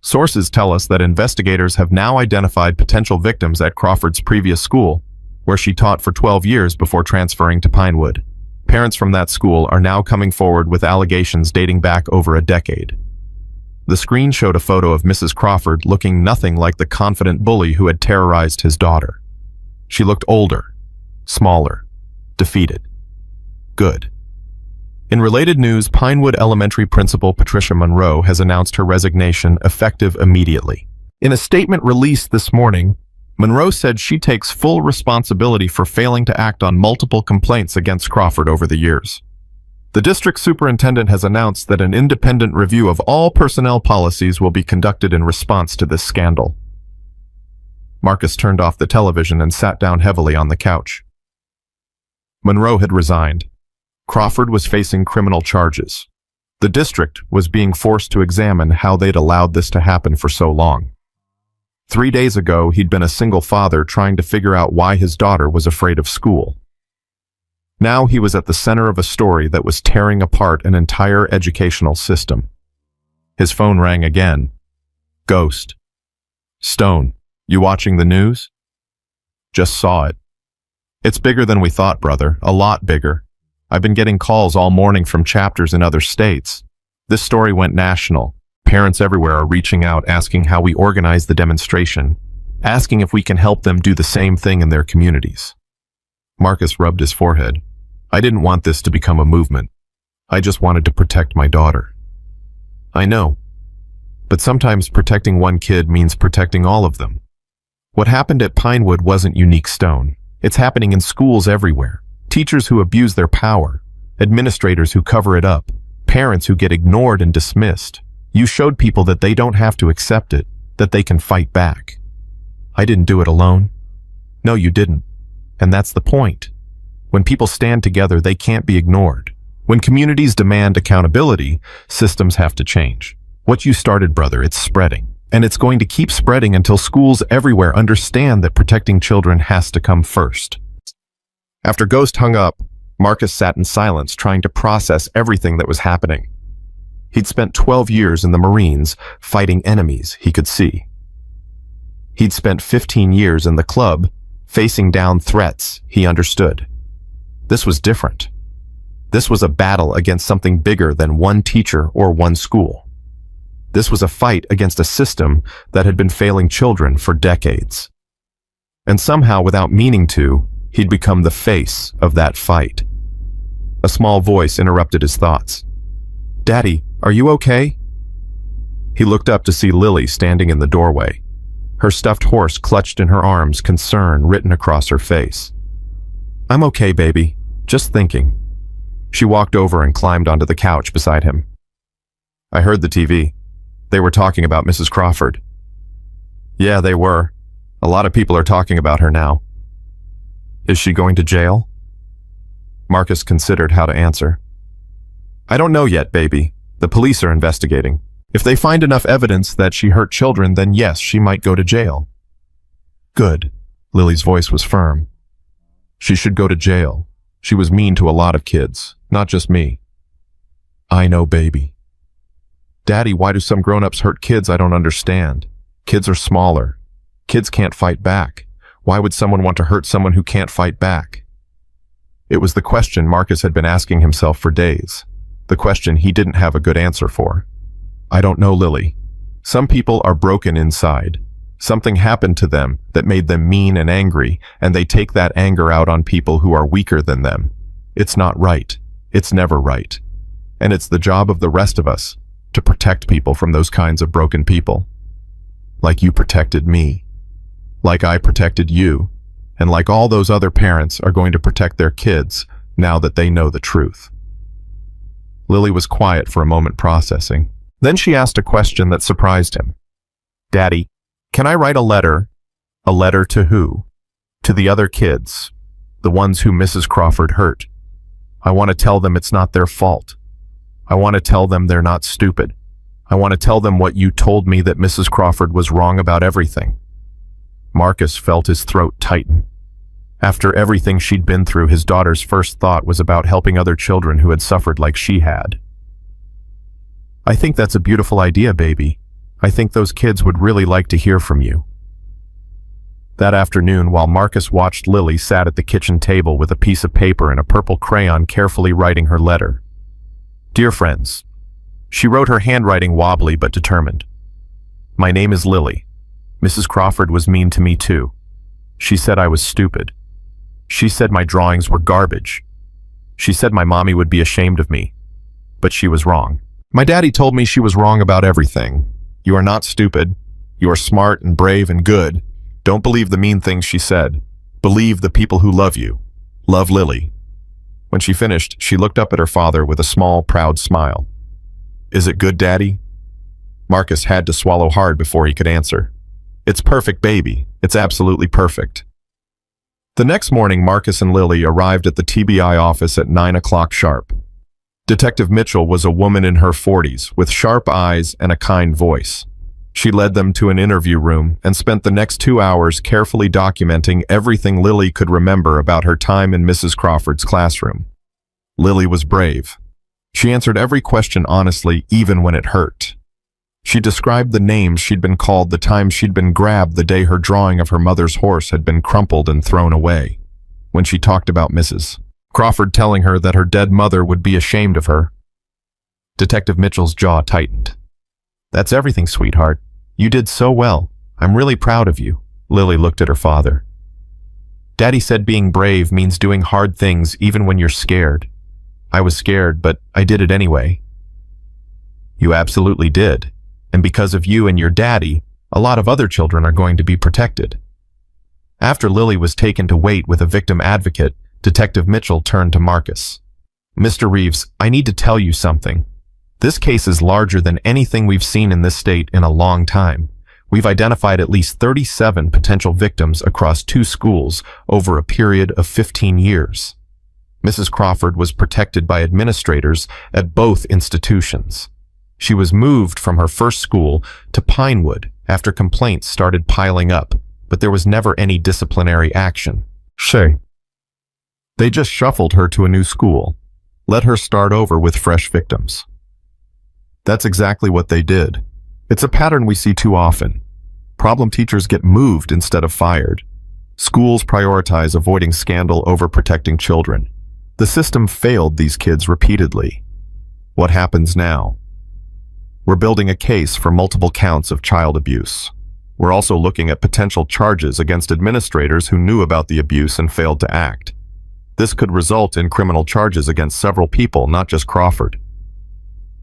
Sources tell us that investigators have now identified potential victims at Crawford's previous school, where she taught for 12 years before transferring to Pinewood. Parents from that school are now coming forward with allegations dating back over a decade. The screen showed a photo of Mrs. Crawford looking nothing like the confident bully who had terrorized his daughter. She looked older, smaller, defeated. Good. In related news, Pinewood Elementary Principal Patricia Monroe has announced her resignation effective immediately. In a statement released this morning, Monroe said she takes full responsibility for failing to act on multiple complaints against Crawford over the years. The district superintendent has announced that an independent review of all personnel policies will be conducted in response to this scandal. Marcus turned off the television and sat down heavily on the couch. Monroe had resigned. Crawford was facing criminal charges. The district was being forced to examine how they'd allowed this to happen for so long. 3 days ago, he'd been a single father trying to figure out why his daughter was afraid of school. Now he was at the center of a story that was tearing apart an entire educational system. His phone rang again. Ghost. Stone, you watching the news? Just saw it. It's bigger than we thought, brother. A lot bigger. I've been getting calls all morning from chapters in other states. This story went national. Parents everywhere are reaching out asking how we organize the demonstration, asking if we can help them do the same thing in their communities. Marcus rubbed his forehead. I didn't want this to become a movement. I just wanted to protect my daughter. I know. But sometimes protecting one kid means protecting all of them. What happened at Pinewood wasn't unique, Stone. It's happening in schools everywhere. Teachers who abuse their power, administrators who cover it up, parents who get ignored and dismissed. You showed people that they don't have to accept it, that they can fight back. I didn't do it alone. No, you didn't. And that's the point. When people stand together, they can't be ignored. When communities demand accountability, systems have to change. What you started, brother, it's spreading. And it's going to keep spreading until schools everywhere understand that protecting children has to come first. After Ghost hung up, Marcus sat in silence trying to process everything that was happening. He'd spent 12 years in the Marines fighting enemies he could see. He'd spent 15 years in the club facing down threats he understood. This was different. This was a battle against something bigger than one teacher or one school. This was a fight against a system that had been failing children for decades. And somehow, without meaning to, he'd become the face of that fight. A small voice interrupted his thoughts. Daddy, are you okay? He looked up to see Lily standing in the doorway, her stuffed horse clutched in her arms, concern written across her face. "I'm okay, baby. Just thinking." She walked over and climbed onto the couch beside him. "I heard the TV. They were talking about Mrs. Crawford." "Yeah, they were. A lot of people are talking about her now." "Is she going to jail?" Marcus considered how to answer. "I don't know yet, baby. The police are investigating. If they find enough evidence that she hurt children, then yes, she might go to jail." "Good." Lily's voice was firm. "She should go to jail. She was mean to a lot of kids, not just me." "I know, baby." "Daddy, why do some grown-ups hurt kids? I don't understand. Kids are smaller. Kids can't fight back. Why would someone want to hurt someone who can't fight back?" It was the question Marcus had been asking himself for days, the question he didn't have a good answer for. "I don't know, Lily. Some people are broken inside. Something happened to them that made them mean and angry, and they take that anger out on people who are weaker than them. It's not right. It's never right. And it's the job of the rest of us to protect people from those kinds of broken people. Like you protected me. Like I protected you. And like all those other parents are going to protect their kids now that they know the truth." Lily was quiet for a moment, processing. Then she asked a question that surprised him. "Daddy, can I write a letter?" "A letter to who?" "To the other kids, the ones who Mrs. Crawford hurt. I want to tell them it's not their fault. I want to tell them they're not stupid. I want to tell them what you told me, that Mrs. Crawford was wrong about everything." Marcus felt his throat tighten. After everything she'd been through, his daughter's first thought was about helping other children who had suffered like she had. "I think that's a beautiful idea, baby. I think those kids would really like to hear from you." That afternoon, while Marcus watched, Lily sat at the kitchen table with a piece of paper and a purple crayon, carefully writing her letter. "Dear friends," she wrote, her handwriting wobbly but determined. "My name is Lily. Mrs. Crawford was mean to me too. She said I was stupid. She said my drawings were garbage. She said my mommy would be ashamed of me. But she was wrong. My daddy told me she was wrong about everything. You are not stupid. You are smart and brave and good. Don't believe the mean things she said. Believe the people who love you. Love, Lily." When she finished, she looked up at her father with a small, proud smile. "Is it good, Daddy?" Marcus had to swallow hard before he could answer. "It's perfect, baby. It's absolutely perfect." The next morning, Marcus and Lily arrived at the TBI office at 9 o'clock sharp. Detective Mitchell was a woman in her 40s with sharp eyes and a kind voice. She led them to an interview room and spent the next 2 hours carefully documenting everything Lily could remember about her time in Mrs. Crawford's classroom. Lily was brave. She answered every question honestly, even when it hurt. She described the names she'd been called, the time she'd been grabbed, the day her drawing of her mother's horse had been crumpled and thrown away. When she talked about Mrs. Crawford telling her that her dead mother would be ashamed of her. Detective Mitchell's jaw tightened. "That's everything, sweetheart. You did so well. I'm really proud of you." Lily looked at her father. "Daddy said being brave means doing hard things even when you're scared. I was scared, but I did it anyway." "You absolutely did. And because of you and your daddy, a lot of other children are going to be protected." After Lily was taken to wait with a victim advocate, Detective Mitchell turned to Marcus. "Mr. Reeves, I need to tell you something. This case is larger than anything we've seen in this state in a long time. We've identified at least 37 potential victims across 2 schools over a period of 15 years. Mrs. Crawford was protected by administrators at both institutions. She was moved from her first school to Pinewood after complaints started piling up, but there was never any disciplinary action. They just shuffled her to a new school, let her start over with fresh victims. That's exactly what they did. It's a pattern we see too often. Problem teachers get moved instead of fired. Schools prioritize avoiding scandal over protecting children. The system failed these kids repeatedly. What happens now? We're building a case for multiple counts of child abuse. We're also looking at potential charges against administrators who knew about the abuse and failed to act. This could result in criminal charges against several people, not just Crawford.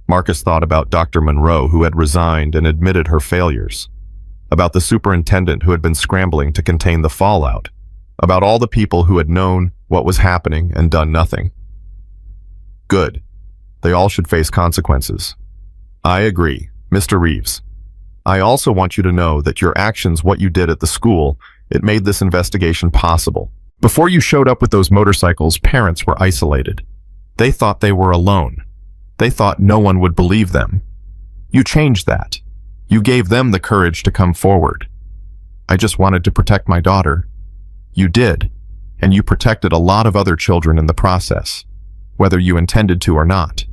Marcus thought about Dr. Monroe, who had resigned and admitted her failures, about the superintendent who had been scrambling to contain the fallout, about all the people who had known what was happening and done nothing. Good. They all should face consequences. I agree, Mr. Reeves. I also want you to know that your actions, what you did at the school, it made this investigation possible. Before you showed up with those motorcycles, parents were isolated. They thought they were alone. They thought no one would believe them. You changed that. You gave them the courage to come forward. I just wanted to protect my daughter. You did, and you protected a lot of other children in the process, whether you intended to or not.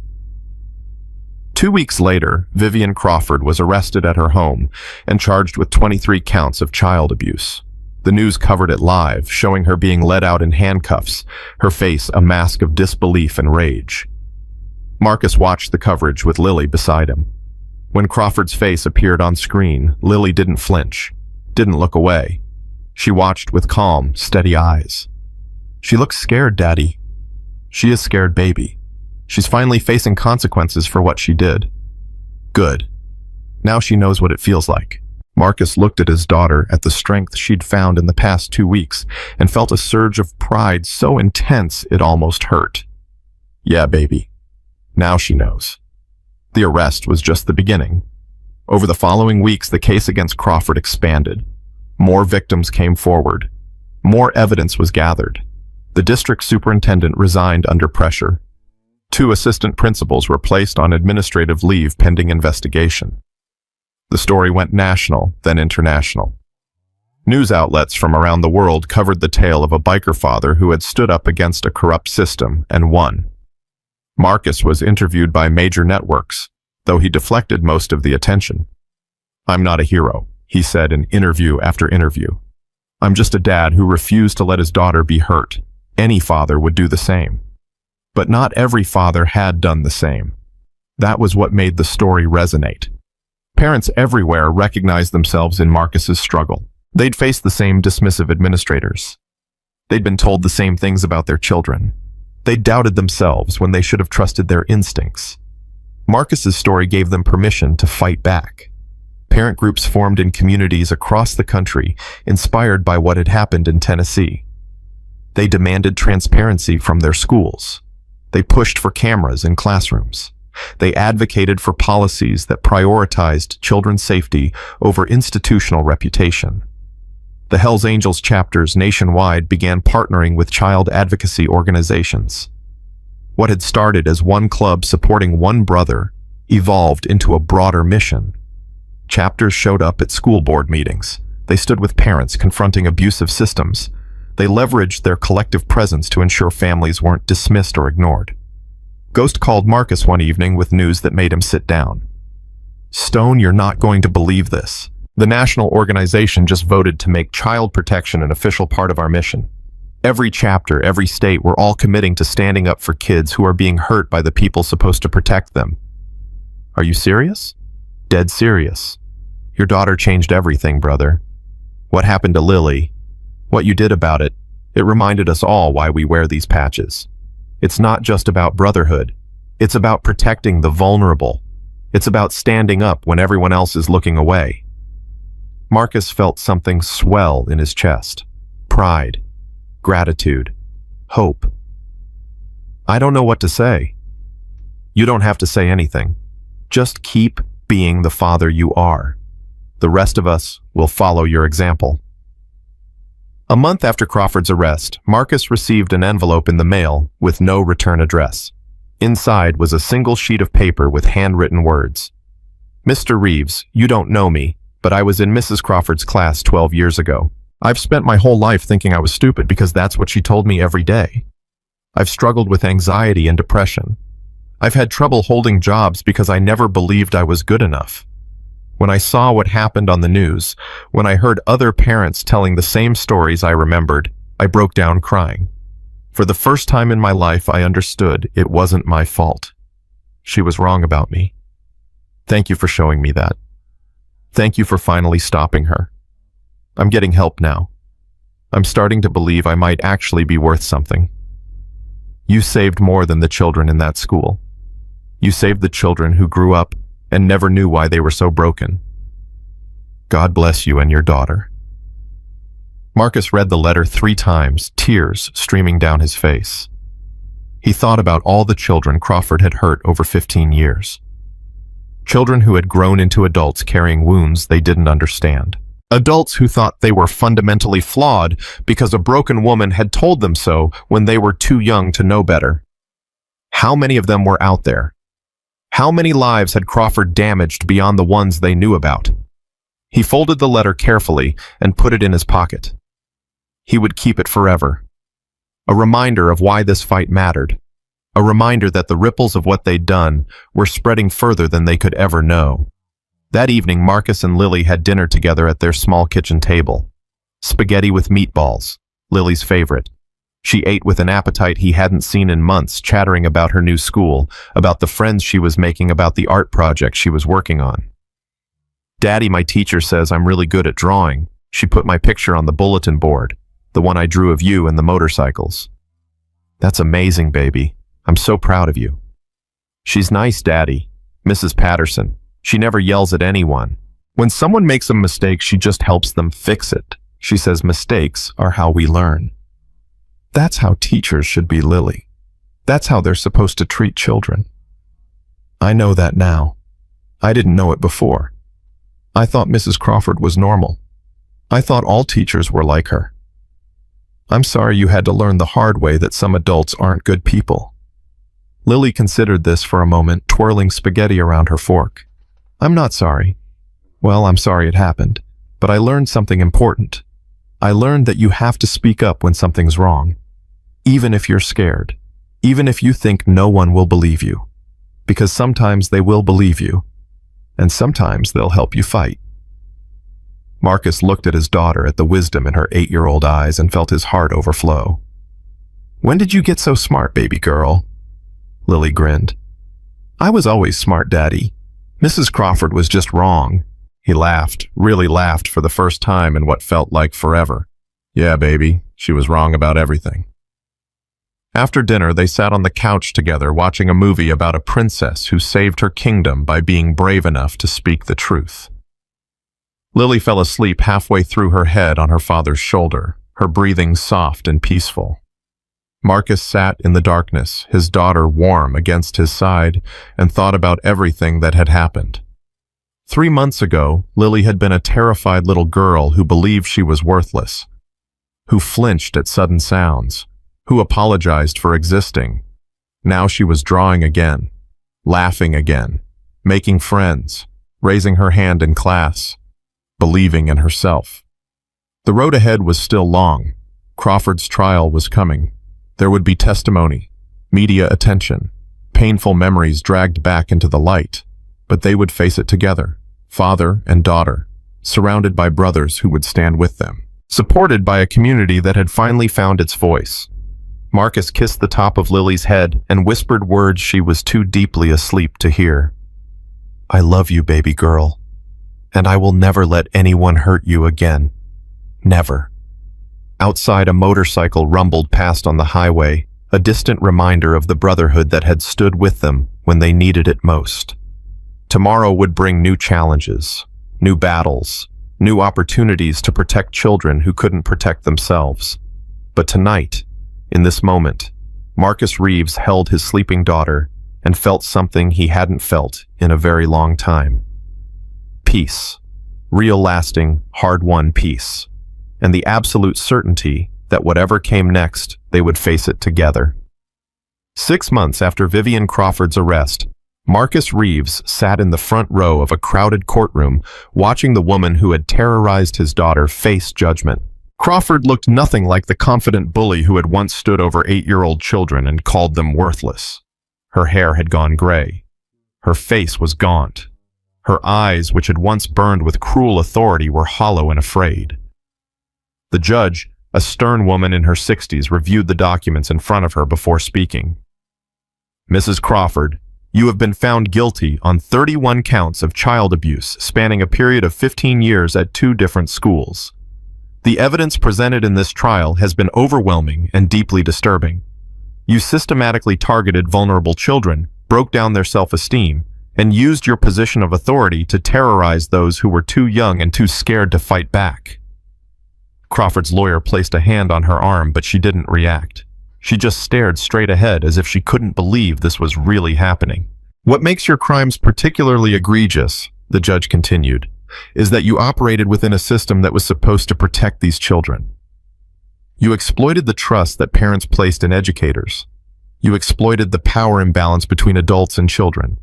2 weeks later, Vivian Crawford was arrested at her home and charged with 23 counts of child abuse. The news covered it live, showing her being led out in handcuffs, her face a mask of disbelief and rage. Marcus watched the coverage with Lily beside him. When Crawford's face appeared on screen, Lily didn't flinch, didn't look away. She watched with calm, steady eyes. She looks scared, Daddy. She is scared, baby. She's finally facing consequences for what she did. Good. Now she knows what it feels like. Marcus looked at his daughter, at the strength she'd found in the past 2 weeks, and felt a surge of pride so intense it almost hurt. Yeah, baby. Now she knows. The arrest was just the beginning. Over the following weeks, the case against Crawford expanded. More victims came forward. More evidence was gathered. The district superintendent resigned under pressure. 2 assistant principals were placed on administrative leave pending investigation. The story went national, then international. News outlets from around the world covered the tale of a biker father who had stood up against a corrupt system and won. Marcus was interviewed by major networks, though he deflected most of the attention. I'm not a hero, he said in interview after interview. I'm just a dad who refused to let his daughter be hurt. Any father would do the same. But not every father had done the same. That was what made the story resonate. Parents everywhere recognized themselves in Marcus's struggle. They'd faced the same dismissive administrators. They'd been told the same things about their children. They doubted themselves when they should have trusted their instincts. Marcus's story gave them permission to fight back. Parent groups formed in communities across the country, inspired by what had happened in Tennessee. They demanded transparency from their schools. They pushed for cameras in classrooms. They advocated for policies that prioritized children's safety over institutional reputation. The Hells Angels chapters nationwide began partnering with child advocacy organizations. What had started as one club supporting one brother evolved into a broader mission. Chapters showed up at school board meetings. They stood with parents confronting abusive systems. They leveraged their collective presence to ensure families weren't dismissed or ignored. Ghost called Marcus one evening with news that made him sit down. Stone, you're not going to believe this. The national organization just voted to make child protection an official part of our mission. Every chapter, every state, we're all committing to standing up for kids who are being hurt by the people supposed to protect them. Are you serious? Dead serious. Your daughter changed everything, brother. What happened to Lily? What you did about it, it reminded us all why we wear these patches. It's not just about brotherhood. It's about protecting the vulnerable. It's about standing up when everyone else is looking away. Marcus felt something swell in his chest. Pride, gratitude, hope. I don't know what to say. You don't have to say anything. Just keep being the father you are. The rest of us will follow your example. A month after Crawford's arrest, Marcus received an envelope in the mail with no return address. Inside was a single sheet of paper with handwritten words. Mr. Reeves, you don't know me, but I was in Mrs. Crawford's class 12 years ago. I've spent my whole life thinking I was stupid because that's what she told me every day. I've struggled with anxiety and depression. I've had trouble holding jobs because I never believed I was good enough. When I saw what happened on the news, when I heard other parents telling the same stories I remembered, I broke down crying. For the first time in my life, I understood it wasn't my fault. She was wrong about me. Thank you for showing me that. Thank you for finally stopping her. I'm getting help now. I'm starting to believe I might actually be worth something. You saved more than the children in that school. You saved the children who grew up and never knew why they were so broken. God bless you and your daughter." Marcus read the letter 3 times, tears streaming down his face. He thought about all the children Crawford had hurt over 15 years. Children who had grown into adults carrying wounds they didn't understand. Adults who thought they were fundamentally flawed because a broken woman had told them so when they were too young to know better. How many of them were out there? How many lives had Crawford damaged beyond the ones they knew about? He folded the letter carefully and put it in his pocket. He would keep it forever. A reminder of why this fight mattered. A reminder that the ripples of what they'd done were spreading further than they could ever know. That evening, Marcus and Lily had dinner together at their small kitchen table. Spaghetti with meatballs, Lily's favorite. She ate with an appetite he hadn't seen in months, chattering about her new school, about the friends she was making, about the art project she was working on. "Daddy, my teacher says I'm really good at drawing. She put my picture on the bulletin board, the one I drew of you and the motorcycles." "That's amazing, baby. I'm so proud of you." "She's nice, Daddy. Mrs. Patterson. She never yells at anyone. When someone makes a mistake, she just helps them fix it. She says mistakes are how we learn." "That's how teachers should be, Lily. That's how they're supposed to treat children." "I know that now. I didn't know it before. I thought Mrs. Crawford was normal. I thought all teachers were like her. I'm sorry you had to learn the hard way that some adults aren't good people." Lily considered this for a moment, twirling spaghetti around her fork. "I'm not sorry. Well, I'm sorry it happened, but I learned something important. I learned that you have to speak up when something's wrong, even if you're scared, even if you think no one will believe you, because sometimes they will believe you, and sometimes they'll help you fight." Marcus looked at his daughter, at the wisdom in her 8-year-old eyes, and felt his heart overflow. "When did you get so smart, baby girl?" Lily grinned. "I was always smart, Daddy. Mrs. Crawford was just wrong." He laughed, really laughed for the first time in what felt like forever. "Yeah, baby, she was wrong about everything." After dinner, they sat on the couch together watching a movie about a princess who saved her kingdom by being brave enough to speak the truth. Lily fell asleep halfway through, her head on her father's shoulder, her breathing soft and peaceful. Marcus sat in the darkness, his daughter warm against his side, and thought about everything that had happened. 3 months ago, Lily had been a terrified little girl who believed she was worthless, who flinched at sudden sounds, who apologized for existing. Now she was drawing again, laughing again, making friends, raising her hand in class, believing in herself. The road ahead was still long. Crawford's trial was coming. There would be testimony, media attention, painful memories dragged back into the light, but they would face it together, father and daughter, surrounded by brothers who would stand with them, supported by a community that had finally found its voice. Marcus kissed the top of Lily's head and whispered words she was too deeply asleep to hear. "I love you, baby girl, and I will never let anyone hurt you again. Never." Outside, a motorcycle rumbled past on the highway, a distant reminder of the brotherhood that had stood with them when they needed it most. Tomorrow would bring new challenges, new battles, new opportunities to protect children who couldn't protect themselves. But tonight, in this moment, Marcus Reeves held his sleeping daughter and felt something he hadn't felt in a very long time. Peace. Real, lasting, hard-won peace. And the absolute certainty that whatever came next, they would face it together. 6 months after Vivian Crawford's arrest, Marcus Reeves sat in the front row of a crowded courtroom, watching the woman who had terrorized his daughter face judgment. Crawford looked nothing like the confident bully who had once stood over 8-year-old children and called them worthless. Her hair had gone gray. Her face was gaunt. Her eyes, which had once burned with cruel authority, were hollow and afraid. The judge, a stern woman in her 60s, reviewed the documents in front of her before speaking. "Mrs. Crawford, you have been found guilty on 31 counts of child abuse spanning a period of 15 years at 2 different schools. The evidence presented in this trial has been overwhelming and deeply disturbing. You systematically targeted vulnerable children, broke down their self-esteem, and used your position of authority to terrorize those who were too young and too scared to fight back. Crawford's lawyer placed a hand on her arm, but she didn't react. She just stared straight ahead as if she couldn't believe this was really happening. What makes your crimes particularly egregious, the judge continued, is that you operated within a system that was supposed to protect these children. You exploited the trust that parents placed in educators. You exploited the power imbalance between adults and children.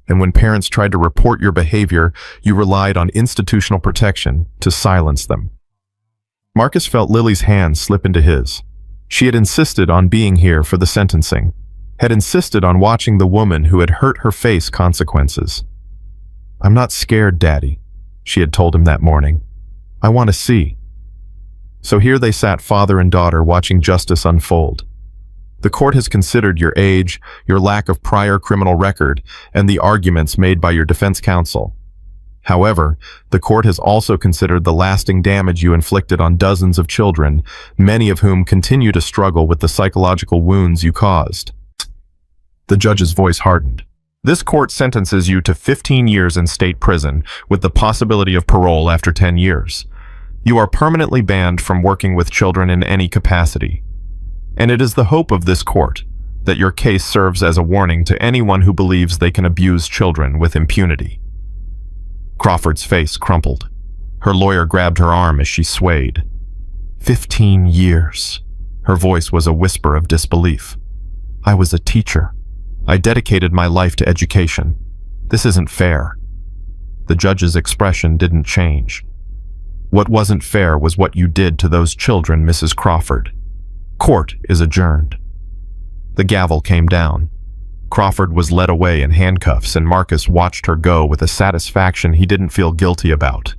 And when parents tried to report your behavior, you relied on institutional protection to silence them. Marcus felt Lily's hand slip into his. She had insisted on being here for the sentencing, had insisted on watching the woman who had hurt her face consequences. "I'm not scared, Daddy," she had told him that morning. "I want to see." So here they sat, father and daughter, watching justice unfold. The court has considered your age, your lack of prior criminal record, and the arguments made by your defense counsel. However, the court has also considered the lasting damage you inflicted on dozens of children, many of whom continue to struggle with the psychological wounds you caused. The judge's voice hardened. This court sentences you to 15 years in state prison, with the possibility of parole after 10 years. You are permanently banned from working with children in any capacity. And it is the hope of this court that your case serves as a warning to anyone who believes they can abuse children with impunity. Crawford's face crumpled. Her lawyer grabbed her arm as she swayed. 15 years. Her voice was a whisper of disbelief. I was a teacher. I dedicated my life to education. This isn't fair. The judge's expression didn't change. What wasn't fair was what you did to those children, Mrs. Crawford. Court is adjourned. The gavel came down. Crawford was led away in handcuffs, and Marcus watched her go with a satisfaction he didn't feel guilty about.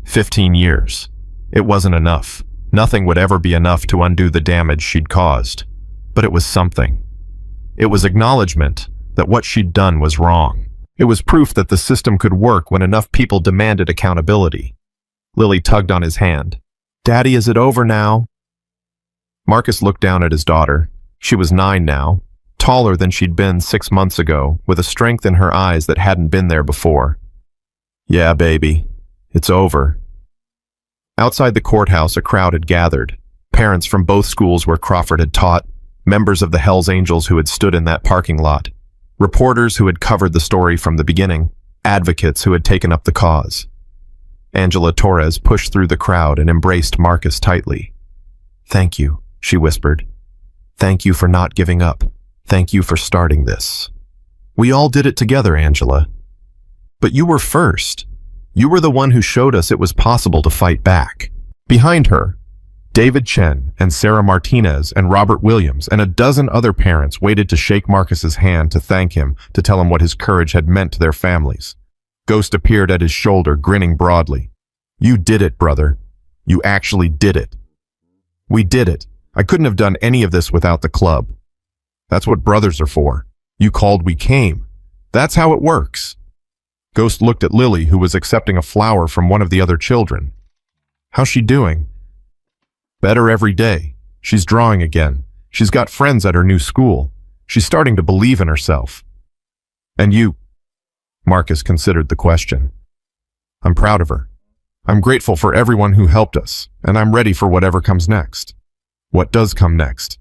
15 years. It wasn't enough. Nothing would ever be enough to undo the damage she'd caused. But it was something. It was acknowledgement that what she'd done was wrong. It was proof that the system could work when enough people demanded accountability. Lily tugged on his hand. "Daddy, is it over now?" Marcus looked down at his daughter. She was 9 now, taller than she'd been 6 months ago, with a strength in her eyes that hadn't been there before. "Yeah, baby, it's over." Outside the courthouse, a crowd had gathered. Parents from both schools where Crawford had taught, members of the Hells Angels who had stood in that parking lot, reporters who had covered the story from the beginning, advocates who had taken up the cause. Angela Torres pushed through the crowd and embraced Marcus tightly. "Thank you," she whispered. "Thank you for not giving up. Thank you for starting this. We all did it together, Angela. But you were first. You were the one who showed us it was possible to fight back." Behind her, David Chen and Sarah Martinez and Robert Williams and a dozen other parents waited to shake Marcus's hand, to thank him, to tell him what his courage had meant to their families. Ghost appeared at his shoulder, grinning broadly. "You did it, brother. You actually did it." "We did it. I couldn't have done any of this without the club. That's what brothers are for. You called, we came. That's how it works." Ghost looked at Lily, who was accepting a flower from one of the other children. "How's she doing?" "Better every day. She's drawing again. She's got friends at her new school. She's starting to believe in herself." "And you?" Marcus considered the question. "I'm proud of her. I'm grateful for everyone who helped us, and I'm ready for whatever comes next." "What does come next?"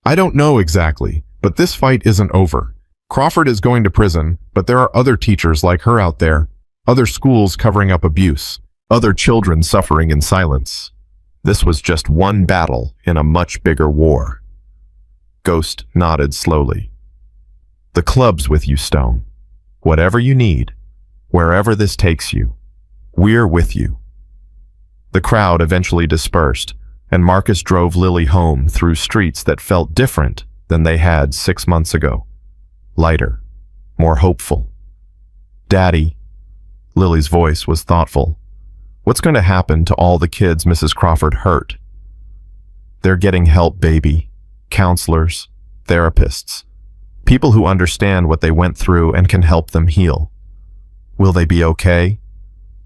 "I don't know exactly, but this fight isn't over. Crawford is going to prison, but there are other teachers like her out there, other schools covering up abuse, other children suffering in silence. This was just one battle in a much bigger war." Ghost nodded slowly. "The club's with you, Stone. Whatever you need, wherever this takes you, we're with you." The crowd eventually dispersed, and Marcus drove Lily home through streets that felt different than they had 6 months ago. Lighter, more hopeful. "Daddy," Lily's voice was thoughtful, "what's going to happen to all the kids Mrs. Crawford hurt?" "They're getting help, baby. Counselors, therapists, people who understand what they went through and can help them heal. Will they be okay?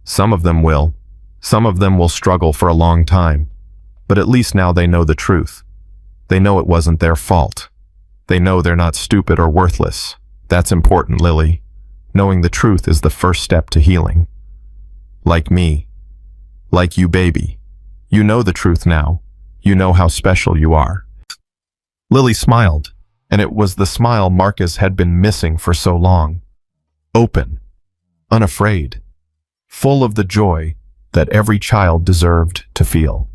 Some of them will. Some of them will struggle for a long time. But at least now they know the truth. They know it wasn't their fault. They know they're not stupid or worthless. That's important, Lily. Knowing the truth is the first step to healing. Like me. Like you, baby. You know the truth now. You know how special you are. Lily smiled, and it was the smile Marcus had been missing for so long. Open, unafraid, full of the joy that every child deserved to feel.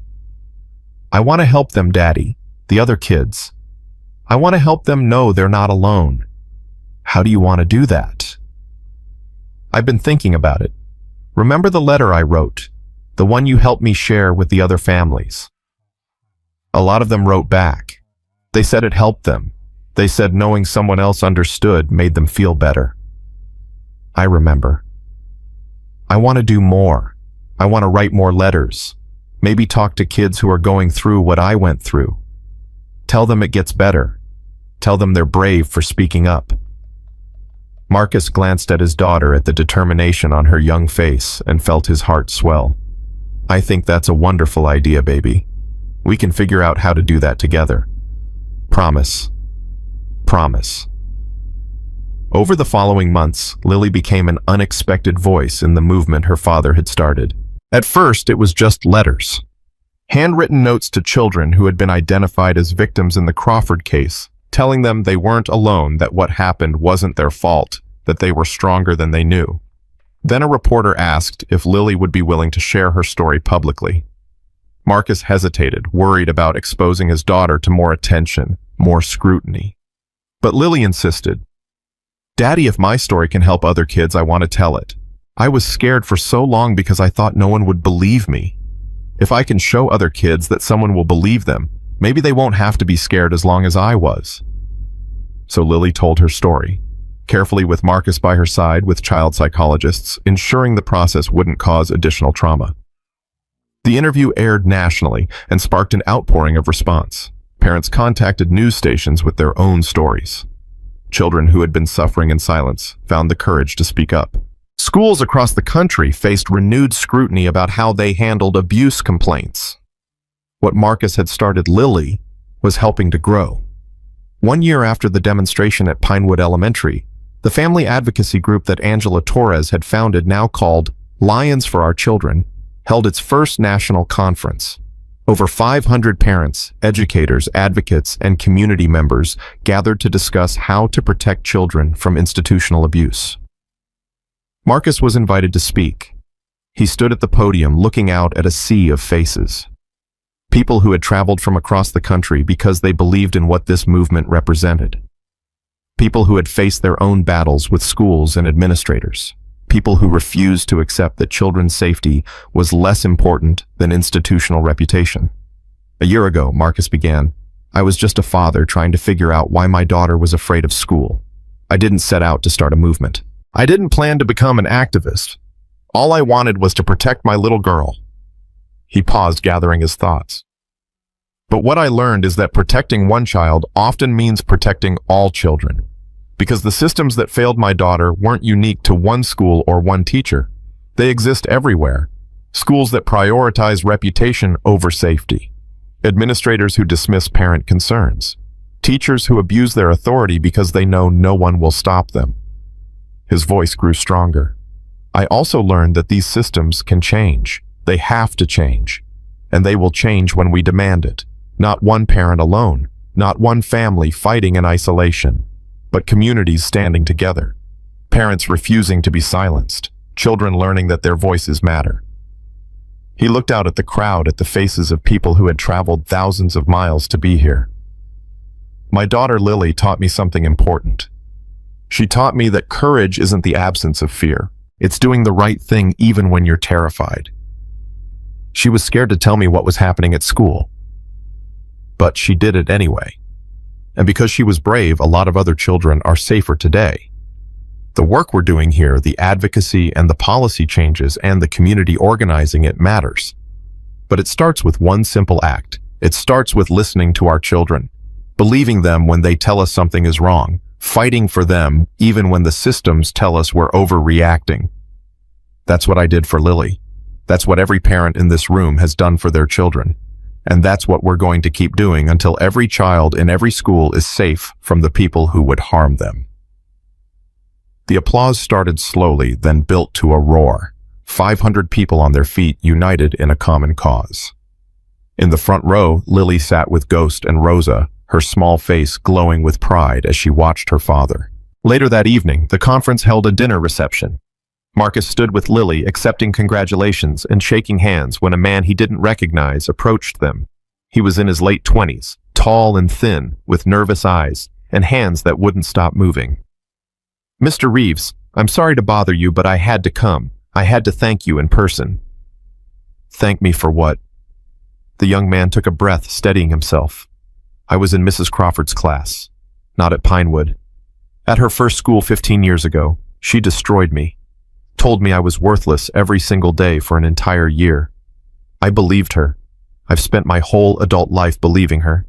I want to help them, Daddy, the other kids. I want to help them know they're not alone. How do you want to do that? I've been thinking about it. Remember the letter I wrote, the one you helped me share with the other families? A lot of them wrote back. They said it helped them. They said knowing someone else understood made them feel better. I remember. I want to do more. I want to write more letters. Maybe talk to kids who are going through what I went through. Tell them it gets better. Tell them they're brave for speaking up. Marcus glanced at his daughter at the determination on her young face and felt his heart swell. I think that's a wonderful idea, baby. We can figure out how to do that together. Promise. Promise. Over the following months, Lily became an unexpected voice in the movement her father had started. At first, it was just letters. Handwritten notes to children who had been identified as victims in the Crawford case, telling them they weren't alone, that what happened wasn't their fault, that they were stronger than they knew. Then a reporter asked if Lily would be willing to share her story publicly. Marcus hesitated, worried about exposing his daughter to more attention, more scrutiny. But Lily insisted. Daddy, if my story can help other kids, I want to tell it. I was scared for so long because I thought no one would believe me. If I can show other kids that someone will believe them, maybe they won't have to be scared as long as I was. So Lily told her story, carefully with Marcus by her side with child psychologists, ensuring the process wouldn't cause additional trauma. The interview aired nationally and sparked an outpouring of response. Parents contacted news stations with their own stories. Children who had been suffering in silence found the courage to speak up. Schools across the country faced renewed scrutiny about how they handled abuse complaints. What Marcus had started Lily was helping to grow. 1 year after the demonstration at Pinewood Elementary, the family advocacy group that Angela Torres had founded, now called Lions for Our Children, held its first national conference. Over 500 parents, educators, advocates, and community members gathered to discuss how to protect children from institutional abuse. Marcus was invited to speak. He stood at the podium looking out at a sea of faces. People who had traveled from across the country because they believed in what this movement represented. People who had faced their own battles with schools and administrators. People who refused to accept that children's safety was less important than institutional reputation. A year ago, Marcus began, I was just a father trying to figure out why my daughter was afraid of school. I didn't set out to start a movement. I didn't plan to become an activist. All I wanted was to protect my little girl. He paused, gathering his thoughts. But what I learned is that protecting one child often means protecting all children. Because the systems that failed my daughter weren't unique to one school or one teacher. They exist everywhere. Schools that prioritize reputation over safety. Administrators who dismiss parent concerns. Teachers who abuse their authority because they know no one will stop them. His voice grew stronger. I also learned that these systems can change. They have to change. And they will change when we demand it. Not one parent alone. Not one family fighting in isolation. But communities standing together. Parents refusing to be silenced. Children learning that their voices matter. He looked out at the crowd, at the faces of people who had traveled thousands of miles to be here. My daughter Lily taught me something important. She taught me that courage isn't the absence of fear. It's doing the right thing even when you're terrified. She was scared to tell me what was happening at school. But she did it anyway. And because she was brave, a lot of other children are safer today. The work we're doing here, the advocacy and the policy changes and the community organizing it matters. But it starts with one simple act. It starts with listening to our children, believing them when they tell us something is wrong, fighting for them even when the systems tell us we're overreacting. That's what I did for Lily. That's what every parent in this room has done for their children. And that's what we're going to keep doing until every child in every school is safe from the people who would harm them. The applause started slowly, then built to a roar. 500 people on their feet, united in a common cause. In the front row, Lily sat with Ghost and Rosa, her small face glowing with pride as she watched her father. Later that evening, the conference held a dinner reception. Marcus stood with Lily, accepting congratulations and shaking hands when a man he didn't recognize approached them. He was in his late 20s, tall and thin, with nervous eyes and hands that wouldn't stop moving. "Mr. Reeves, I'm sorry to bother you, but I had to come. I had to thank you in person." "Thank me for what?" The young man took a breath, steadying himself. "I was in Mrs. Crawford's class, not at Pinewood. At her first school 15 years ago, she destroyed me. Told me I was worthless every single day for an entire year. I believed her. I've spent my whole adult life believing her."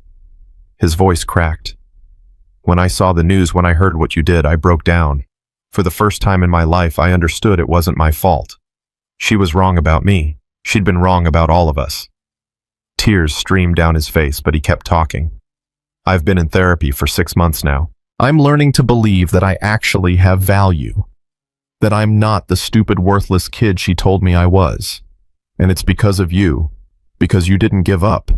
His voice cracked. "When I saw the news, when I heard what you did, I broke down. For the first time in my life, I understood it wasn't my fault. She was wrong about me. She'd been wrong about all of us." Tears streamed down his face, but he kept talking. "I've been in therapy for 6 months now. I'm learning to believe that I actually have value. That I'm not the stupid, worthless kid she told me I was. And it's because of you. Because you didn't give up.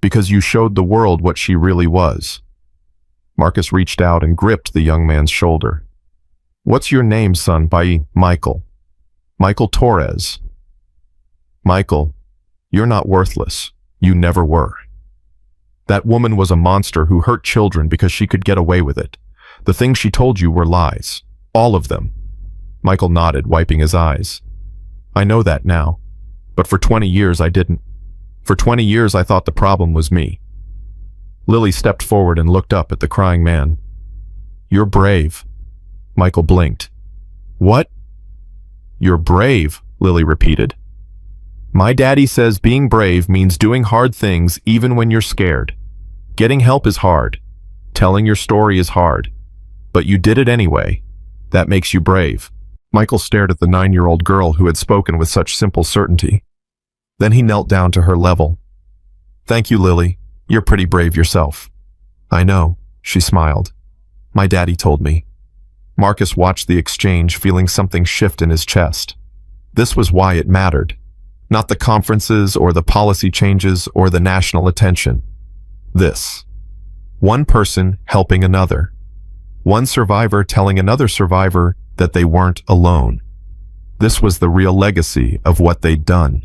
Because you showed the world what she really was." Marcus reached out and gripped the young man's shoulder. "What's your name, son?" "By Michael. Michael Torres." "Michael, you're not worthless. You never were. That woman was a monster who hurt children because she could get away with it. The things she told you were lies. All of them." Michael nodded, wiping his eyes. "I know that now. But for 20 years I didn't. For 20 years I thought the problem was me." Lily stepped forward and looked up at the crying man. "You're brave." Michael blinked. "What?" "You're brave," Lily repeated. "My daddy says being brave means doing hard things even when you're scared. Getting help is hard. Telling your story is hard. But you did it anyway. That makes you brave." Michael stared at the 9-year-old girl who had spoken with such simple certainty. Then he knelt down to her level. "Thank you, Lily. You're pretty brave yourself." "I know," she smiled. "My daddy told me." Marcus watched the exchange, feeling something shift in his chest. This was why it mattered. Not the conferences or the policy changes or the national attention. This. One person helping another. One survivor telling another survivor that they weren't alone. This was the real legacy of what they'd done.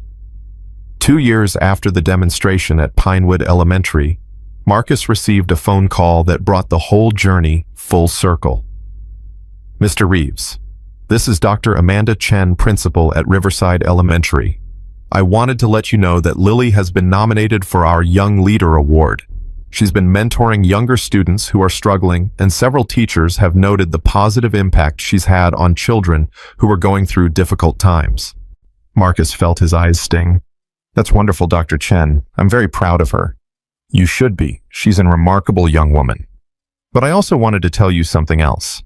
2 years after the demonstration at Pinewood Elementary, Marcus received a phone call that brought the whole journey full circle. "Mr. Reeves, this is Dr. Amanda Chen, principal at Riverside Elementary. I wanted to let you know that Lily has been nominated for our Young Leader Award. She's been mentoring younger students who are struggling, and several teachers have noted the positive impact she's had on children who are going through difficult times." Marcus felt his eyes sting. "That's wonderful, Dr. Chen. I'm very proud of her." "You should be. She's a remarkable young woman. But I also wanted to tell you something else.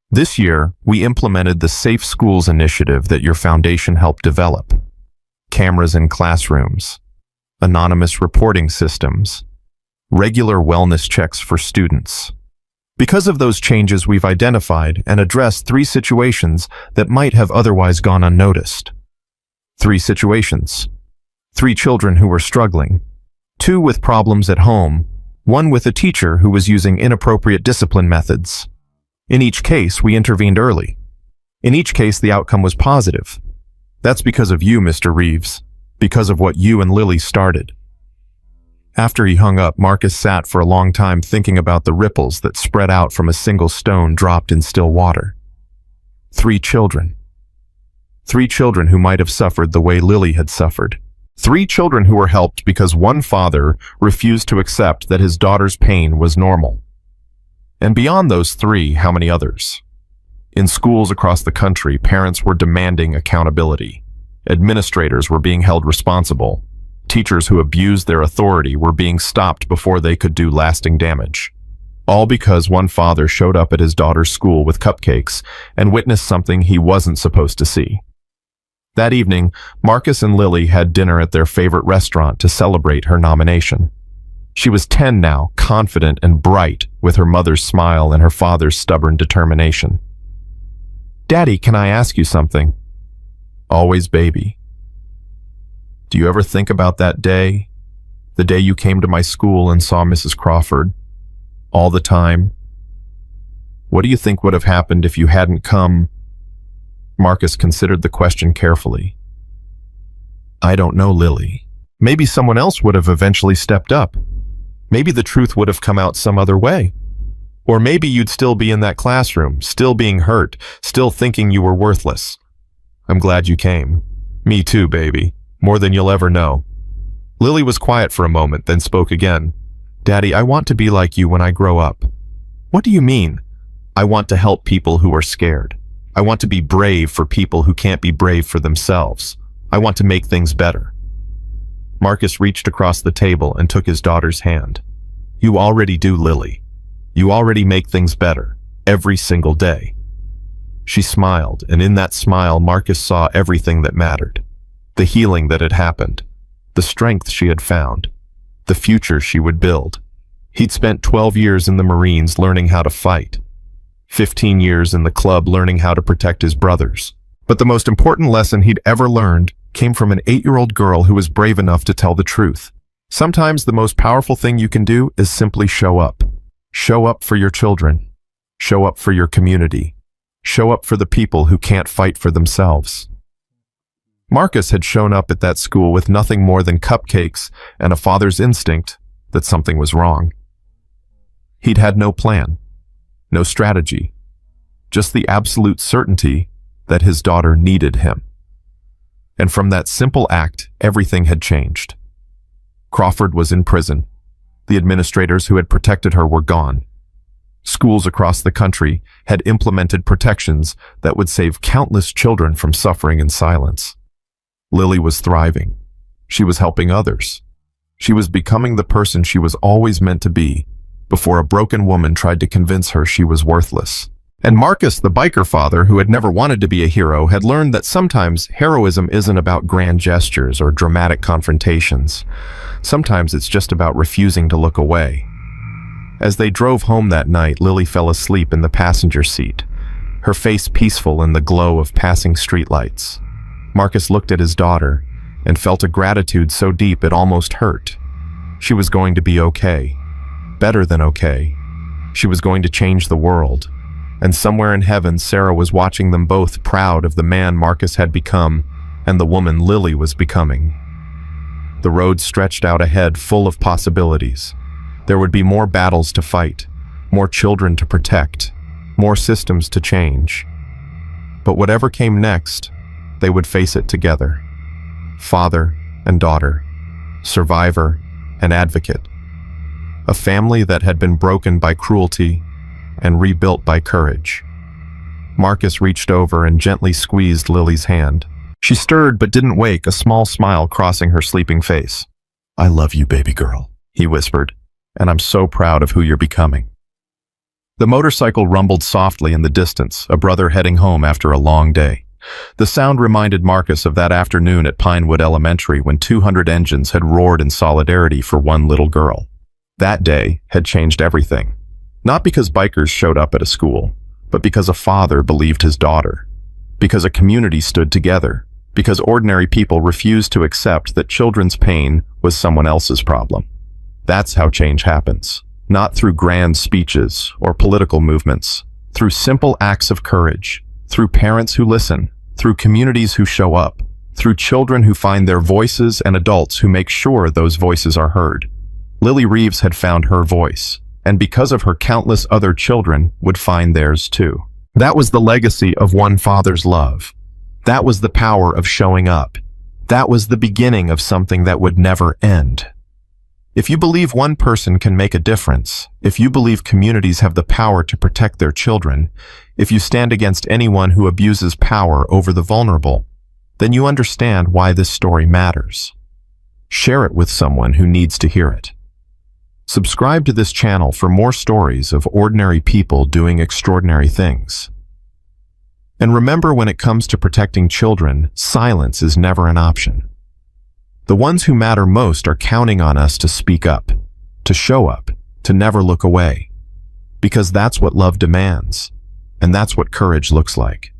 This year, we implemented the Safe Schools initiative that your foundation helped develop. Cameras in classrooms, anonymous reporting systems, regular wellness checks for students. Because of those changes, we've identified and addressed 3 situations that might have otherwise gone unnoticed. 3 situations. 3 children who were struggling. 2 with problems at home. 1 with a teacher who was using inappropriate discipline methods. In each case, we intervened early. In each case, the outcome was positive. That's because of you, Mr. Reeves. Because of what you and Lily started." After he hung up, Marcus sat for a long time thinking about the ripples that spread out from a single stone dropped in still water. 3 children. 3 children who might have suffered the way Lily had suffered. 3 children who were helped because one father refused to accept that his daughter's pain was normal. And beyond those 3, how many others? In schools across the country, parents were demanding accountability. Administrators were being held responsible. Teachers who abused their authority were being stopped before they could do lasting damage. All because one father showed up at his daughter's school with cupcakes and witnessed something he wasn't supposed to see. That evening, Marcus and Lily had dinner at their favorite restaurant to celebrate her nomination. She was 10 now, confident and bright, with her mother's smile and her father's stubborn determination. "Daddy, can I ask you something?" "Always, baby." "Do you ever think about that day? The day you came to my school and saw Mrs. Crawford? All the time? What do you think would have happened if you hadn't come?" Marcus considered the question carefully. "I don't know, Lily. Maybe someone else would have eventually stepped up. Maybe the truth would have come out some other way. Or maybe you'd still be in that classroom, still being hurt, still thinking you were worthless. I'm glad you came. Me too, baby. More than you'll ever know." Lily was quiet for a moment, then spoke again. "Daddy, I want to be like you when I grow up." "What do you mean?" "I want to help people who are scared. I want to be brave for people who can't be brave for themselves. I want to make things better." Marcus reached across the table and took his daughter's hand. "You already do, Lily. You already make things better, every single day." She smiled, and in that smile Marcus saw everything that mattered. The healing that had happened, the strength she had found, the future she would build. He'd spent 12 years in the Marines learning how to fight, 15 years in the club learning how to protect his brothers. But the most important lesson he'd ever learned came from an 8-year-old girl who was brave enough to tell the truth. Sometimes the most powerful thing you can do is simply show up. Show up for your children. Show up for your community. Show up for the people who can't fight for themselves. Marcus had shown up at that school with nothing more than cupcakes and a father's instinct that something was wrong. He'd had no plan, no strategy, just the absolute certainty that his daughter needed him. And from that simple act, everything had changed. Crawford was in prison. The administrators who had protected her were gone. Schools across the country had implemented protections that would save countless children from suffering in silence. Lily was thriving. She was helping others. She was becoming the person she was always meant to be before a broken woman tried to convince her she was worthless. And Marcus, the biker father, who had never wanted to be a hero, had learned that sometimes heroism isn't about grand gestures or dramatic confrontations. Sometimes it's just about refusing to look away. As they drove home that night, Lily fell asleep in the passenger seat, her face peaceful in the glow of passing streetlights. Marcus looked at his daughter and felt a gratitude so deep it almost hurt. She was going to be okay. Better than okay. She was going to change the world. And somewhere in heaven, Sarah was watching them both, proud of the man Marcus had become and the woman Lily was becoming. The road stretched out ahead, full of possibilities. There would be more battles to fight, more children to protect, more systems to change. But whatever came next, they would face it together. Father and daughter, survivor and advocate. A family that had been broken by cruelty and rebuilt by courage. Marcus reached over and gently squeezed Lily's hand. She stirred but didn't wake, a small smile crossing her sleeping face. "I love you, baby girl," he whispered, "and I'm so proud of who you're becoming." The motorcycle rumbled softly in the distance, a brother heading home after a long day. The sound reminded Marcus of that afternoon at Pinewood Elementary when 200 engines had roared in solidarity for one little girl. That day had changed everything. Not because bikers showed up at a school, but because a father believed his daughter. Because a community stood together. Because ordinary people refused to accept that children's pain was someone else's problem. That's how change happens. Not through grand speeches or political movements. Through simple acts of courage. Through parents who listen. Through communities who show up. Through children who find their voices and adults who make sure those voices are heard. Lily Reeves had found her voice, and because of her countless other children would find theirs too. That was the legacy of one father's love. That was the power of showing up. That was the beginning of something that would never end. If you believe one person can make a difference, if you believe communities have the power to protect their children, if you stand against anyone who abuses power over the vulnerable, then you understand why this story matters. Share it with someone who needs to hear it. Subscribe to this channel for more stories of ordinary people doing extraordinary things. And remember, when it comes to protecting children, silence is never an option. The ones who matter most are counting on us to speak up, to show up, to never look away. Because that's what love demands, and that's what courage looks like.